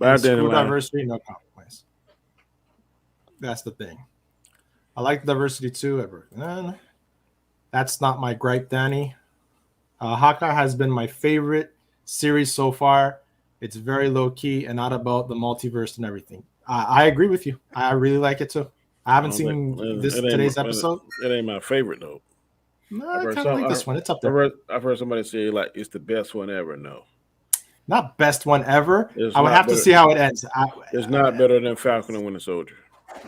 C: and school diversity, no compromise. That's the thing. I like diversity too. That's not my gripe, Danny. Hawkeye has been my favorite series so far. It's very low key and not about the multiverse and everything. I agree with you. I really like it too. I haven't seen today's episode.
D: It ain't my favorite though.
C: No, I kind of like this one. It's up there.
D: I've heard somebody say like it's the best one ever. No,
C: not best one ever. I would have to see how it ends.
D: It's not better than Falcon and Winter Soldier.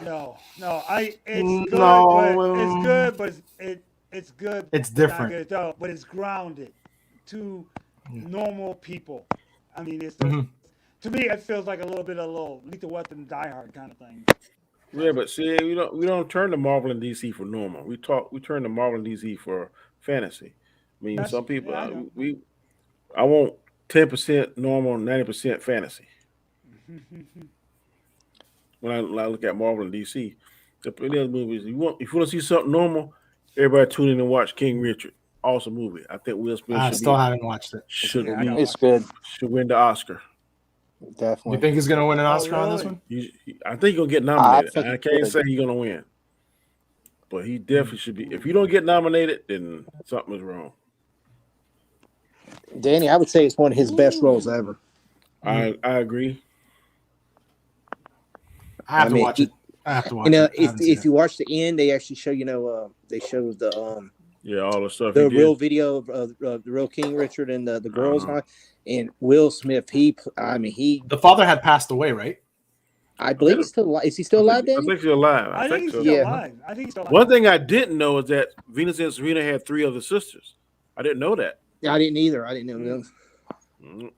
B: No. It's good, but it's good.
C: It's different,
B: good, but it's grounded to normal people. I mean, to me, it feels like a little Lethal Weapon, Die Hard kind of thing.
D: Yeah, but see, we don't turn to Marvel and DC for normal. We turn to Marvel and DC for fantasy. I mean, some people I want 10% normal, 90% fantasy. When I look at Marvel and DC, the other movies, if you want to see something normal, everybody tune in and watch King Richard. Awesome movie. I think Will Smith.
C: I still haven't watched it.
E: It's good.
D: Should win the Oscar.
E: Definitely.
C: You think he's going to win an Oscar on this one?
D: I think he's going to get nominated. I can't say he's going to win. But he definitely should be. If you don't get nominated, then something is wrong.
E: Danny, I would say it's one of his best roles ever.
D: I agree.
C: I have to watch it.
E: If you watch the end, they actually show, they show the
D: all the stuff.
E: The real video of the real King Richard and the girls. And Will Smith, the
C: father had passed away, right?
E: I believe he's still alive. Is he still alive, Danny?
D: I think he's alive.
B: I think he's still alive.
D: One thing I didn't know is that Venus and Serena had 3 other sisters. I didn't know that.
E: Yeah, I didn't either. I didn't know that.
D: Mm.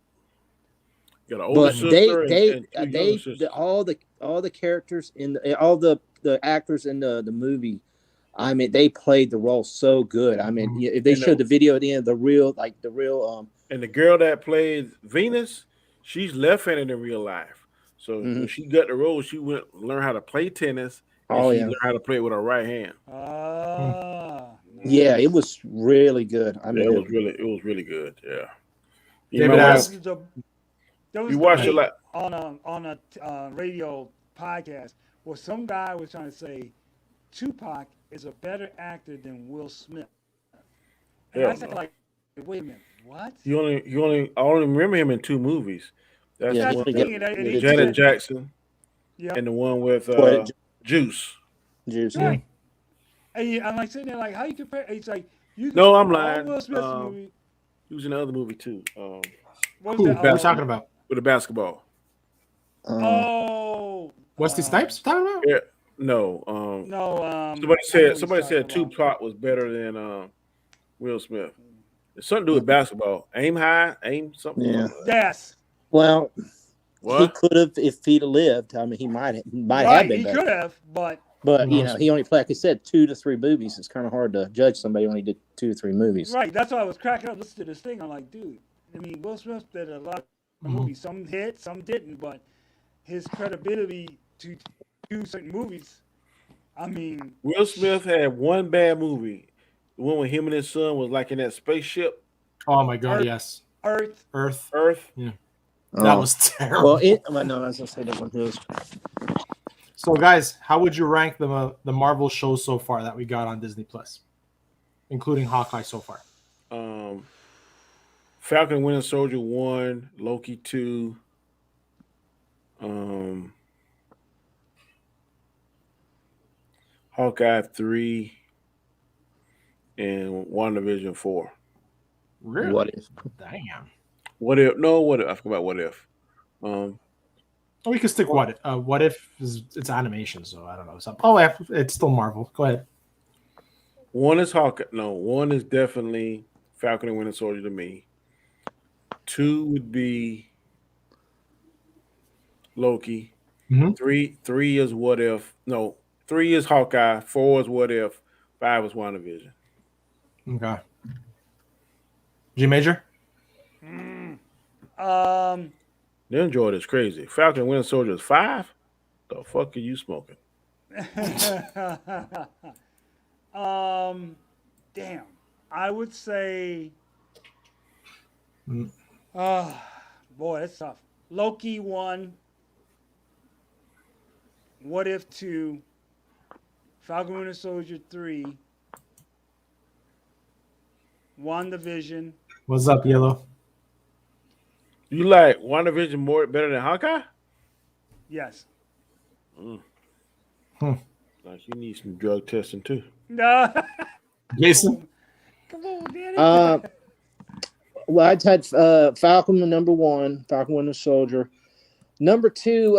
D: Got an older sister and two younger sisters.
E: all the characters in all the actors in the movie. I mean, they played the role so good. I mean, if they showed the video at the end, the real.
D: And the girl that played Venus, she's left-handed in real life. So when she got the role, she went learn how to play tennis. And she learned how to play it with her right hand.
E: Yeah, it was really good. I mean,
D: it was really good. Yeah.
C: David asked.
D: You watched it like
B: on a radio podcast where some guy was trying to say Tupac is a better actor than Will Smith. And I said, like, wait a minute, what?
D: I only remember him in 2 movies. That's the one with Janet Jackson, and the one with Juice.
B: Right. And I'm like sitting there, like, how you compare? It's like
D: I'm lying.
B: Will Smith's movie.
D: He was in the other movie too.
C: What are you talking about?
D: With the basketball.
C: Wesley Snipes talking about?
D: Yeah. No. Somebody said Tupac was better than Will Smith. It's something to do with basketball. Aim high, aim something.
E: Yeah.
B: Yes.
E: Well, he could have if he'd have lived. I mean, he might have been better.
B: He could have, but
E: you know, he only played, like I said, 2 to 3 movies. It's kind of hard to judge somebody who only did 2 or 3 movies.
B: Right. That's why I was cracking up listening to this thing. I'm like, dude. I mean, Will Smith did a lot of movies. Some hit, some didn't. But his credibility to do certain movies. I mean,
D: Will Smith had one bad movie. The one when him and his son was like in that spaceship.
C: Oh my God! Yes.
B: Earth.
C: Yeah. That was terrible.
E: Well, no, I was gonna say that one was.
C: So, guys, how would you rank the Marvel shows so far that we got on Disney Plus, including Hawkeye so far?
D: Falcon and Winter Soldier 1, Loki 2, Hawkeye 3, and WandaVision 4.
C: Really?
E: What if?
C: Damn.
D: What if? No, what if? I forgot what if.
C: We can stick what if. What if it's animation, so I don't know. It's still Marvel. Go ahead.
D: One is Hawkeye. No, one is definitely Falcon and Winter Soldier to me. 2 would be Loki. 3 is what if. No, 3 is Hawkeye. 4 is what if. 5 is WandaVision.
C: Okay. G Major?
D: The Android is crazy. Falcon and Winter Soldier is 5? The fuck are you smoking?
B: Damn. I would say boy, that's tough. Loki 1. What if 2? Falcon Winter Soldier 3. WandaVision.
C: What's up, Yellow?
D: You like WandaVision better than Hawkeye?
B: Yes.
D: Like you need some drug testing too.
B: No.
C: Jason?
B: Come on, Danny.
E: Well, I'd had Falcon number 1, Falcon Winter Soldier. Number 2,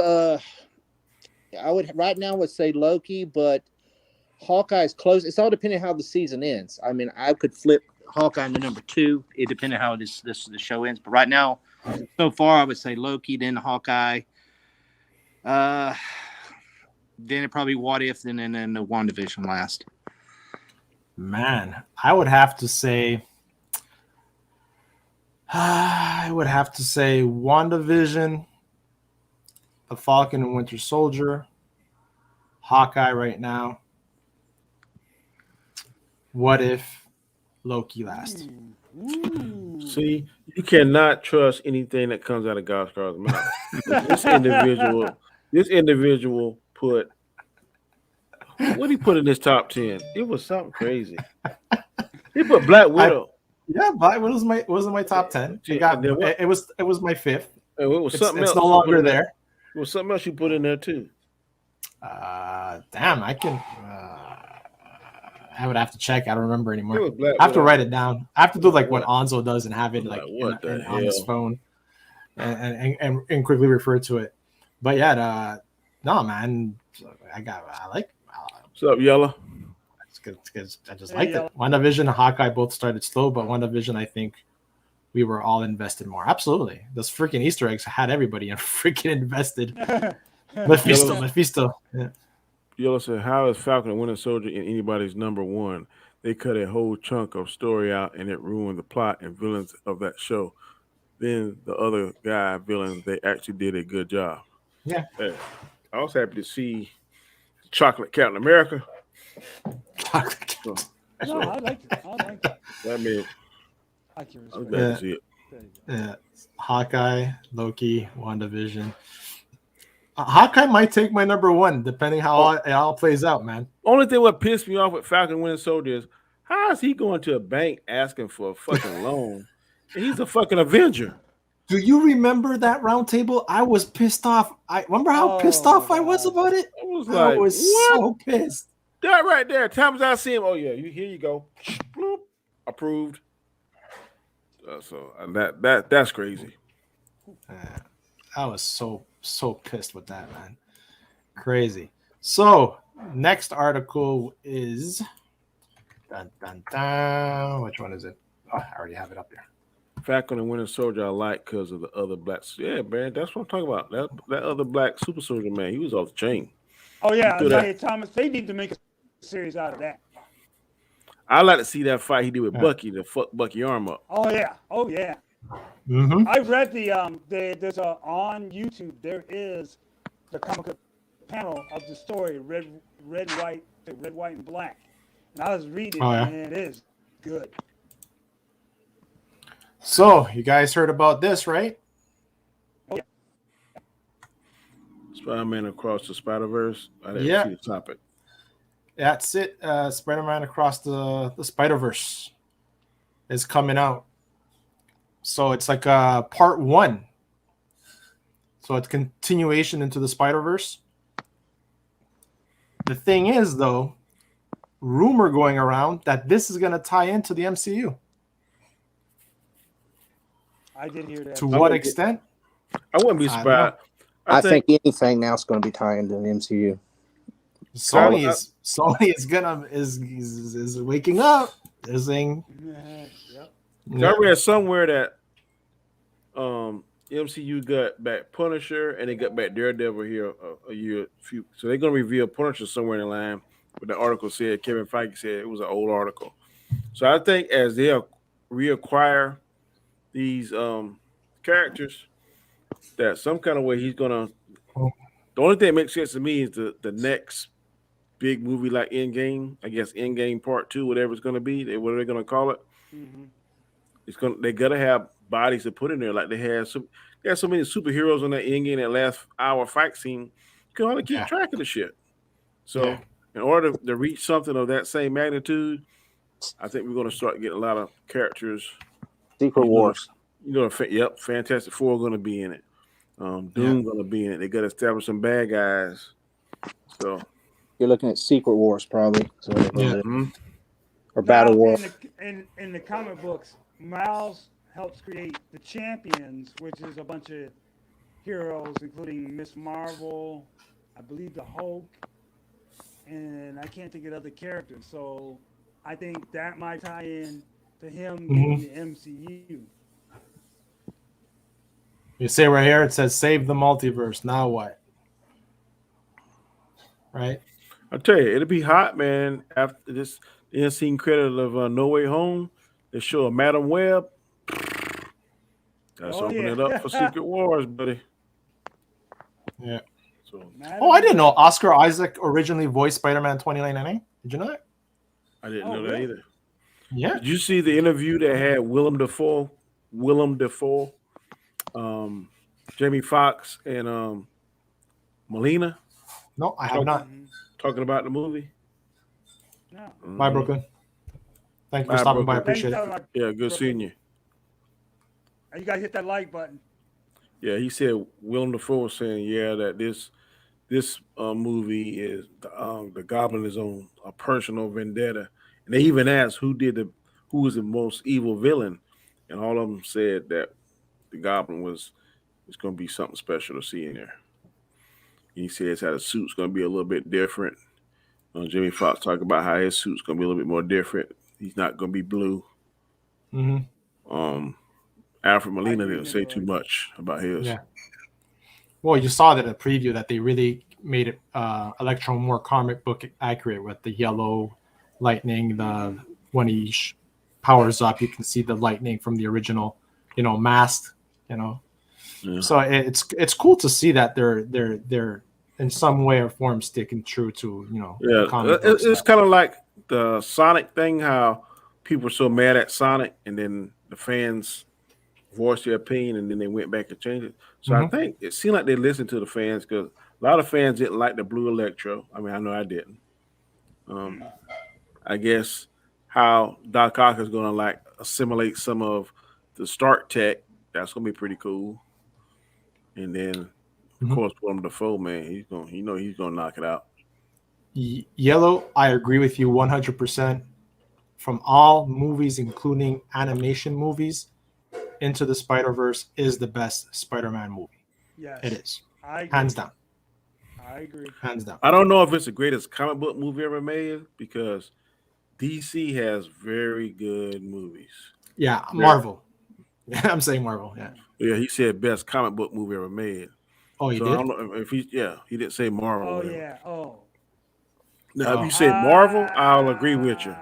E: I would right now would say Loki, but Hawkeye's close. It's all depending on how the season ends. I mean, I could flip Hawkeye into number 2. It depending on how the show ends. But right now, so far, I would say Loki, then Hawkeye. Then it probably What If, and then the WandaVision last.
C: Man, I would have to say WandaVision, The Falcon and Winter Soldier, Hawkeye right now. What If, Loki last.
D: See, you cannot trust anything that comes out of God's mouth. This individual put what did he put in his top 10? It was something crazy. He put Black Widow.
C: Black Widow wasn't my top 10. It was my 5th.
D: It was something else.
C: It's no longer there.
D: It was something else you put in there too.
C: Damn, I can. I would have to check. I don't remember anymore. I have to write it down. I have to do like what Onzo does and have it like on his phone, and quickly refer to it. But yeah, no man, I like.
D: What's up, Yellow?
C: It's good. I just liked it. WandaVision and Hawkeye both started slow, but WandaVision I think we were all invested more. Absolutely. Those freaking Easter eggs had everybody freaking invested. Mephisto. Yeah.
D: Yellow said, how is Falcon and Winter Soldier in anybody's number one? They cut a whole chunk of story out and it ruined the plot and villains of that show. Then the other guy villains, they actually did a good job.
C: Yeah.
D: I was happy to see Chocolate Captain America.
C: Chocolate Captain.
B: No, I like it.
D: That mean, I'm glad to see it.
C: Yeah. Hawkeye, Loki, WandaVision. Hawkeye might take my number one, depending how it all plays out, man.
D: Only thing what pissed me off with Falcon and Winter Soldier is, how is he going to a bank asking for a fucking loan? And he's a fucking Avenger.
C: Do you remember that round table? I was pissed off. I remember how pissed off I was about it. I was so pissed.
D: That right there. Times I see him, oh yeah, here you go. Bloop. Approved. That's crazy.
C: I was so pissed with that, man. Crazy. So next article is dun, dun, dun. Which one is it? Oh, I already have it up there.
D: Falcon and Winter Soldier I like because of the other black. Yeah, man, that's what I'm talking about. That other black super soldier, man, he was off the chain.
B: Oh yeah, Thomas, they need to make a series out of that.
D: I like to see that fight he did with Bucky to fuck Bucky arm up.
B: Oh yeah.
C: Mm-hmm.
B: I read there's on YouTube there is the comic panel of the story red, white, and black, and I was reading and it is good.
C: So you guys heard about this, right?
B: Oh yeah.
D: Spider-Man Across the Spiderverse. I didn't see the topic.
C: That's it. Spider-Man Across the Spiderverse is coming out. So it's like part one. So it's continuation into the Spider-Verse. The thing is, though, rumor going around that this is going to tie into the MCU.
B: I did hear that.
C: To what extent?
D: I wouldn't be surprised.
E: I think anything now is going to be tying into the MCU.
C: Sony is waking up. They're saying.
D: I read somewhere that MCU got back Punisher and they got back Daredevil here a year. So they're gonna reveal Punisher somewhere in the line. But the article said Kevin Feige said it was an old article. So I think as they reacquire these characters, that some kind of way he's gonna. The only thing that makes sense to me is the next big movie like Endgame. I guess Endgame Part 2, whatever it's gonna be. What are they gonna call it? Mm-hmm. They gotta have bodies to put in there. Like they have so many superheroes on that Endgame, that last hour fight scene. You can hardly keep track of the shit. So in order to reach something of that same magnitude, I think we're gonna start getting a lot of characters.
E: Secret Wars.
D: Fantastic Four are gonna be in it. Doom gonna be in it. They gotta establish some bad guys. So
E: you're looking at Secret Wars probably. So or Battle War.
B: In the comic books, Miles helps create the Champions, which is a bunch of heroes, including Miss Marvel, I believe the Hulk, and I can't think of other characters. So I think that might tie in to him getting the MCU.
C: You see right here, it says save the multiverse. Now what? Right?
D: I'll tell you, it'll be hot, man. After this end scene credit of No Way Home, they show a Madam Web. Let's open it up for Secret Wars, buddy.
C: Yeah. So, I didn't know Oscar Isaac originally voiced Spider-Man 2099. Did you know that?
D: I didn't know that either.
C: Yeah.
D: Did you see the interview that had Willem Dafoe, Jamie Foxx, and Melina?
C: No, I have not.
D: Talking about the movie?
B: No.
C: Bye, Brooklyn. Thank you for stopping by. I appreciate it.
D: Yeah, good seeing you.
B: You got to hit that like button.
D: Yeah, he said Willem Dafoe was saying, that this movie is the Goblin is on a personal vendetta, and they even asked who was the most evil villain, and all of them said that the Goblin it's going to be something special to see in there. And he says how the suit's going to be a little bit different. Jamie Foxx talked about how his suit's going to be a little bit more different. He's not going to be blue.
C: Mm-hmm.
D: Alfred Molina didn't say too much about his.
C: Yeah. Well, you saw that in the preview that they really made it Electro more comic book accurate with the yellow lightning. The when he powers up, you can see the lightning from the original, mask.
D: Yeah.
C: So it's cool to see that they're in some way or form sticking true to
D: Yeah,
C: comic book
D: it's
C: stuff.
D: kind of like the Sonic thing. How people were so mad at Sonic, and then the fans voiced their opinion, and then they went back and changed it. So I think it seemed like they listened to the fans because a lot of fans didn't like the blue Electro. I mean, I know I didn't. I guess how Doc Ock is going to like assimilate some of the Stark tech. That's going to be pretty cool. And then, of course, Willem Dafoe, man, he's gonna knock it out.
C: Yellow, I agree with you 100%. From all movies, including animation movies, Into the Spider-Verse is the best Spider-Man movie.
B: Yes,
C: it is.
B: I agree.
C: Hands down.
B: I agree.
C: Hands down.
D: I don't know if it's the greatest comic book movie ever made because DC has very good movies.
C: Yeah, Marvel. I'm saying Marvel. Yeah.
D: Yeah, he said best comic book movie ever made.
C: Oh, he did?
D: I don't know if he didn't say Marvel.
B: Oh, yeah. Oh.
D: Now, if you said Marvel, I'll agree with you.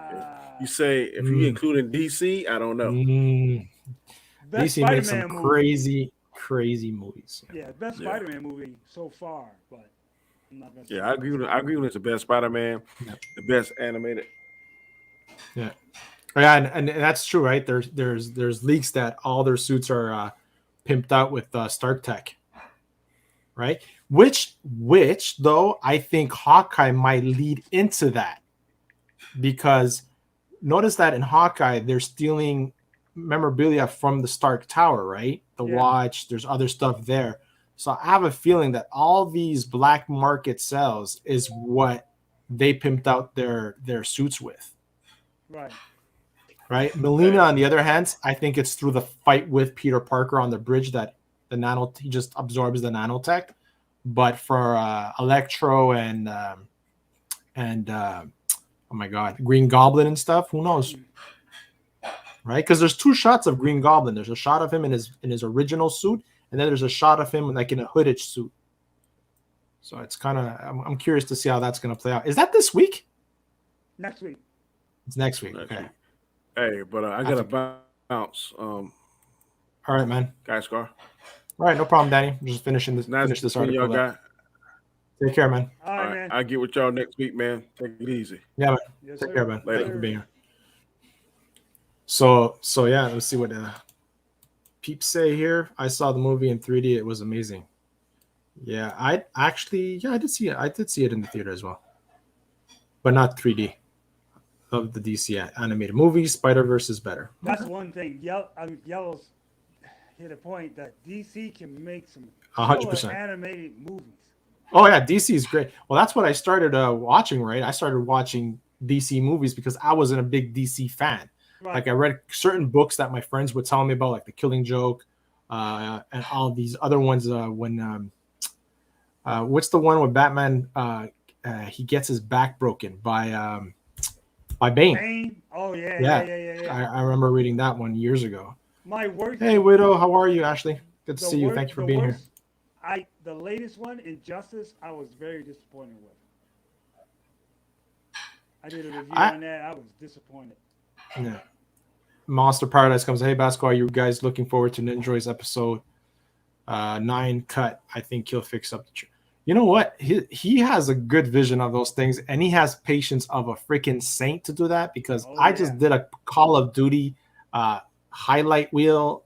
D: You say if you include in DC, I don't know.
C: DC makes some crazy movies.
B: Yeah, best Spider-Man movie so far, but I'm not gonna say
D: I agree with it's the best Spider-Man, the best animated.
C: Yeah. Yeah, and that's true, right? There's leaks that all their suits are pimped out with Stark tech, right? Which though I think Hawkeye might lead into that, because notice that in Hawkeye they're stealing memorabilia from the Stark Tower, right? The watch, there's other stuff there. So I have a feeling that all these black market sales is what they pimped out their suits with. Right. Melina, on the other hand, I think it's through the fight with Peter Parker on the bridge that he just absorbs the nanotech. But for Electro and oh my God, Green Goblin and stuff, who knows? Right? Because there's two shots of Green Goblin. There's a shot of him in his original suit, and then there's a shot of him like in a hooded suit. So it's kind of I'm curious to see how that's going to play out. Is that this week?
B: Next week.
C: It's next week. Okay.
D: Hey, but I got to bounce.
C: All right, man.
D: Guy Scar.
C: All right, no problem, Danny. I'm just finish this article. Take care, man.
B: All right, man.
D: I'll get with y'all next week, man. Take it easy.
C: Yeah, man.
B: Yes,
C: Take
B: sir.
C: care, man.
D: Later.
C: Thank you for being here. So yeah, let's see what peeps say here. I saw the movie in 3D. It was amazing. Yeah, I did see it. I did see it in the theater as well, but not 3D. Of the DC animated movies, Spider-Verse is better.
B: That's one thing. Yellow's hit a point that DC can make some
C: 100%
B: animated movies.
C: Oh yeah, DC is great. Well, that's what I started watching. Right, I started watching DC movies because I wasn't a big DC fan. Right. Like I read certain books that my friends would tell me about, like The Killing Joke, and all these other ones. What's the one with Batman? He gets his back broken by Bane.
B: Oh yeah.
C: I remember reading that one years ago.
B: My worst.
C: Hey Widow, how are you, Ashley? Good to see you. Thank you for being here.
B: The latest one, Injustice, I was very disappointed with. I did a review on that. I was disappointed.
C: Yeah. Monster Paradise comes. Hey Basco, are you guys looking forward to Ninjoy's episode 9 cut? I think he'll fix up the. You know what? He has a good vision of those things, and he has patience of a freaking saint to do that, because I just did a Call of Duty highlight wheel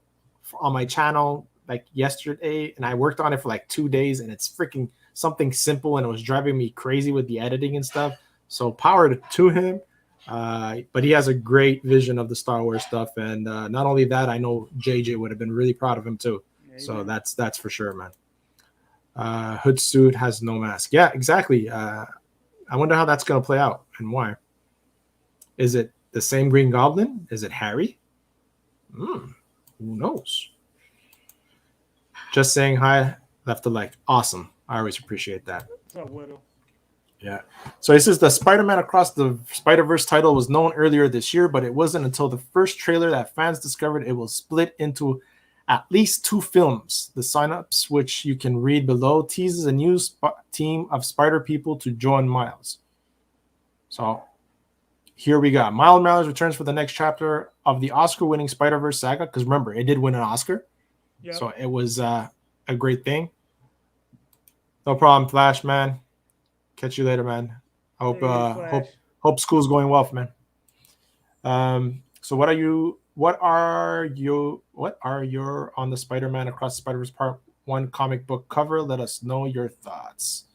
C: on my channel like yesterday, and I worked on it for like 2 days, and it's freaking something simple, and it was driving me crazy with the editing and stuff. So power to him. But he has a great vision of the Star Wars stuff, and not only that, I know JJ would have been really proud of him too. So that's for sure, man. Hood suit has no mask. Yeah, exactly. I wonder how that's going to play out and why. Is it the same Green Goblin? Is it Harry? Who knows? Just saying hi. Left a like. Awesome. I always appreciate that.
B: What's up, Widow?
C: Yeah. So he says the Spider-Man Across the Spider-Verse title was known earlier this year, but it wasn't until the first trailer that fans discovered it will split into at least 2 films. The signups, which you can read below, teases a new team of Spider people to join Miles. So here we got Miles Morales returns for the next chapter of the Oscar-winning Spider-Verse saga. Because remember, it did win an Oscar, so it was a great thing. No problem, Flash, man. Catch you later, man. I hope school's going well, man. So what are your on the Spider-Man Across the Spider-Verse Part 1 comic book cover? Let us know your thoughts.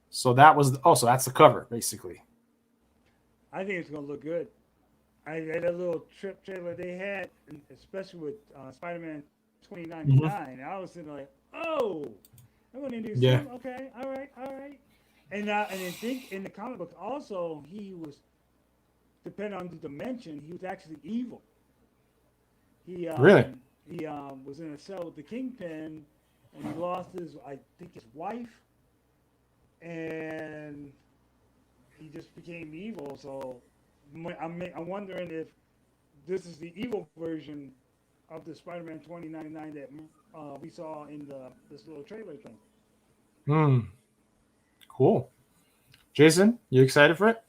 C: So that was so that's the cover, basically.
B: I think it's gonna look good. I had a little trip trailer they had, especially with Spider-Man 2099. I was sitting like, oh, I'm gonna do something. Okay, all right. And I think in the comic book also he was, depending on the dimension, he was actually evil. He
C: really
B: he was in a cell with the Kingpin, and he lost his wife, and he just became evil. So I'm wondering if this is the evil version of the Spider-Man 2099 that we saw in this little trailer thing.
C: Cool. Jason, you excited for it?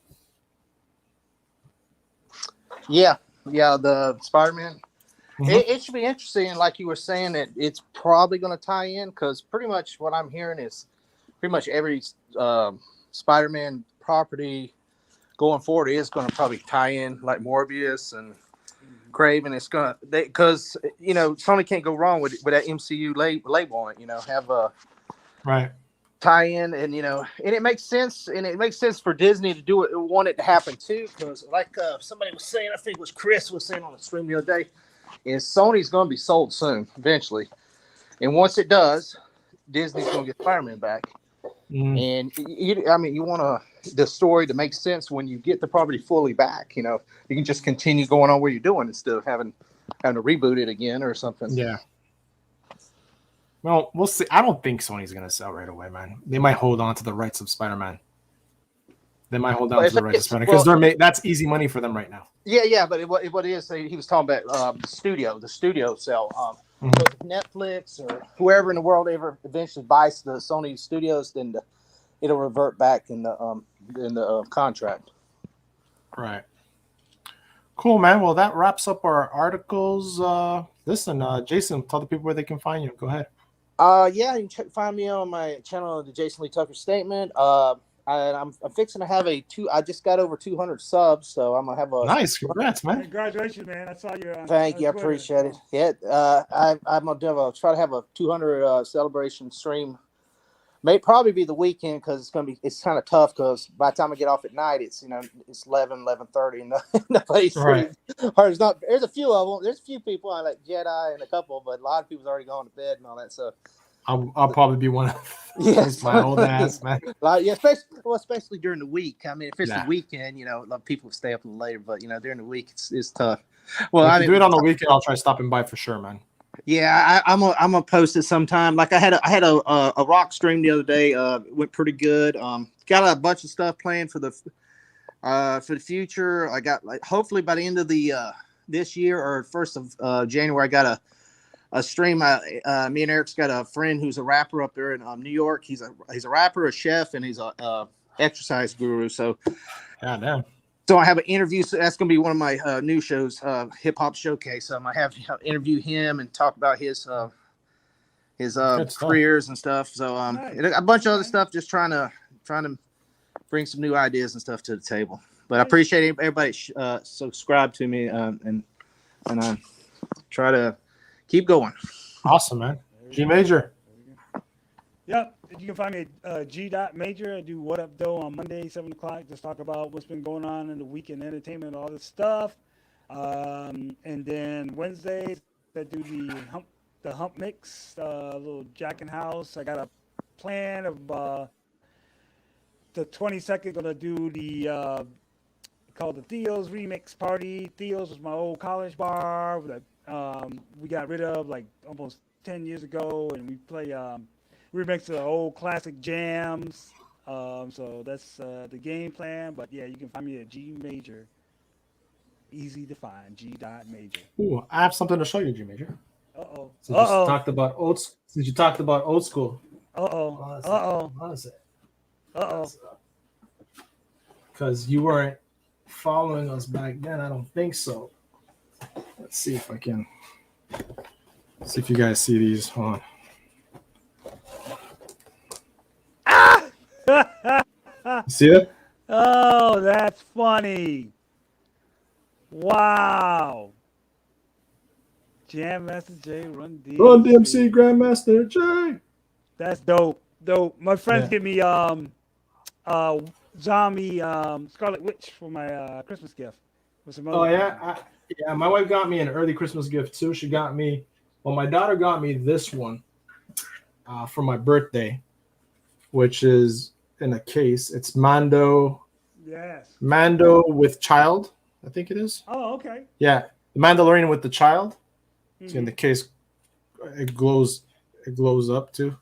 E: Yeah, the Spider-Man. It should be interesting, like you were saying, that it's probably going to tie in, because pretty much what I'm hearing is pretty much every Spider-Man property going forward is going to probably tie in, like Morbius and Craven. It's going to, because Sony can't go wrong with that MCU label on it. Have a tie in, and and it makes sense, for Disney to do it, want it to happen too, because like somebody was saying, I think it was Chris was saying on the stream the other day, is Sony's going to be sold soon, eventually, and once it does, Disney's going to get Spider-Man back. And you want the story to make sense when you get the property fully back. You can just continue going on where you're doing instead of having to reboot it again or something.
C: Yeah. Well, we'll see. I don't think Sony's going to sell right away, man. They might hold on to the rights of Spider-Man. Because that's easy money for them right now.
E: Yeah. But what it is, he was talking about the studio sell. So if Netflix or whoever in the world ever eventually buys the Sony studios, then it'll revert back in the contract.
C: Right. Cool, man. Well, that wraps up our articles. Listen, Jason, tell the people where they can find you. Go ahead.
E: Yeah, you can find me on my channel, the Jason Lee Tucker Statement. I'm fixing to have I just got over 200 subs, so I'm gonna have a
C: nice. Congrats, man!
B: Congratulations, man! I saw your.
E: Thank you, I appreciate it. Yeah, I'm gonna try to have a 200 celebration stream. May probably be the weekend, because it's kind of tough, because by the time I get off at night, it's 11:30 and nobody's free. There's a few of them. There's a few people I like Jedi and a couple, but a lot of people's already gone to bed and all that. So
C: I'll probably be one of my old ass, man.
E: Yeah, especially during the week. I mean, if it's the weekend, a lot of people stay up a little later, but during the week it's tough. Well,
C: if you do it on the weekend, I'll try stopping by for sure, man.
E: Yeah, I'm gonna post it sometime. Like I had a rock stream the other day. Went pretty good. Got a bunch of stuff planned for the future. I got, hopefully by the end of the this year or first of January, I got a stream. Me and Eric's got a friend who's a rapper up there in New York. He's a rapper, a chef, and he's a exercise guru. So,
C: damn.
E: So I have an interview. So that's going to be one of my new shows, Hip Hop Showcase. I have to interview him and talk about his careers and stuff. So a bunch of other stuff, just trying to bring some new ideas and stuff to the table. But I appreciate everybody subscribe to me and try to keep going.
C: Awesome, man. G Major.
B: Yep. You can find me at G.Major. I do What Up Doe on Monday, 7 o'clock. Just talk about what's been going on in the weekend entertainment, all this stuff. And then Wednesdays, I do the Hump Mix, little Jack and House. I got a plan of the 22nd, going to do the called the Theo's Remix Party. Theo's was my old college bar that we got rid of like almost 10 years ago, and we play remix of old classic jams. So that's the game plan. But yeah, you can find me at G Major. Easy to find, G.Major.
C: Ooh, I have something to show you, G Major. Since you talked about old school.
B: What
C: is it?
B: Uh-oh.
C: Because you weren't following us back then. I don't think so. Let's see if I can. See if you guys see these. Hold on. See it?
B: Oh, that's funny. Wow. Jam Master J, Run DMC.
C: Run DMC Grandmaster J.
B: That's dope. My friends give me zombie Scarlet Witch for my Christmas gift.
C: Oh yeah, my wife got me an early Christmas gift too. She got me, my daughter got me this one for my birthday, which is in a case. It's Mando.
B: Yes.
C: Mando with child, I think it is.
B: Oh, okay.
C: Yeah, the Mandalorian with the child. So in the case, it glows up too.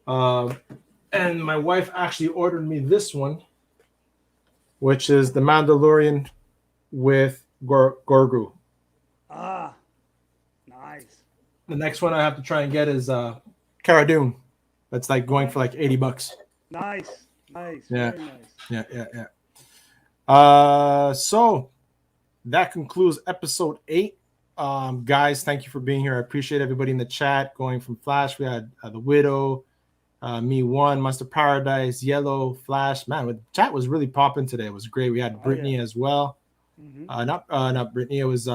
C: And my wife actually ordered me this one, which is the Mandalorian with Grogu.
B: Ah, nice.
C: The next one I have to try and get is Cara Dune. That's like going for like $80.
B: Nice.
C: Yeah.
B: Very nice.
C: Yeah. So that concludes episode 8. Guys, thank you for being here. I appreciate everybody in the chat. Going from Flash, we had the Widow, Me One, Monster Paradise, Yellow, Flash. Man, the chat was really popping today. It was great. We had Brittany as well. Not Brittany. It was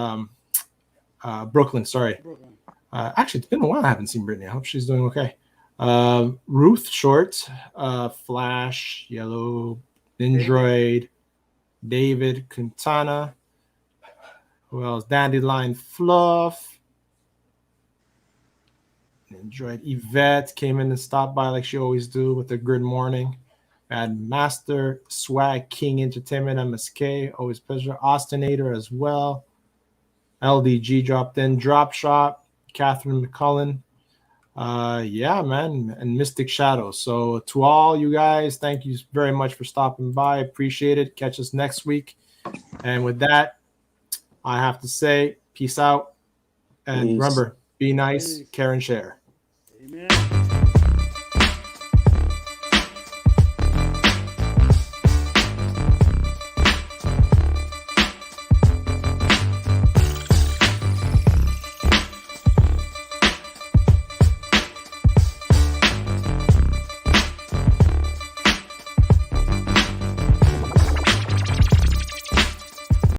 C: Brooklyn. Sorry. Actually, it's been a while. I haven't seen Brittany. I hope she's doing okay. Ruth Short, Flash, Yellow, Nindroid, David Quintana. Who else? Dandelion Fluff. Nindroid Yvette came in and stopped by like she always do with a good morning. And Master Swag King Entertainment, MSK, always pleasure. Austinator as well. LDG dropped in. Drop Shot, Catherine McCullen. Yeah, man, and Mystic Shadow. So to all you guys, thank you very much for stopping by. Appreciate it. Catch us next week. And with that, I have to say, peace out. And remember, be nice, care, and share.
B: Amen.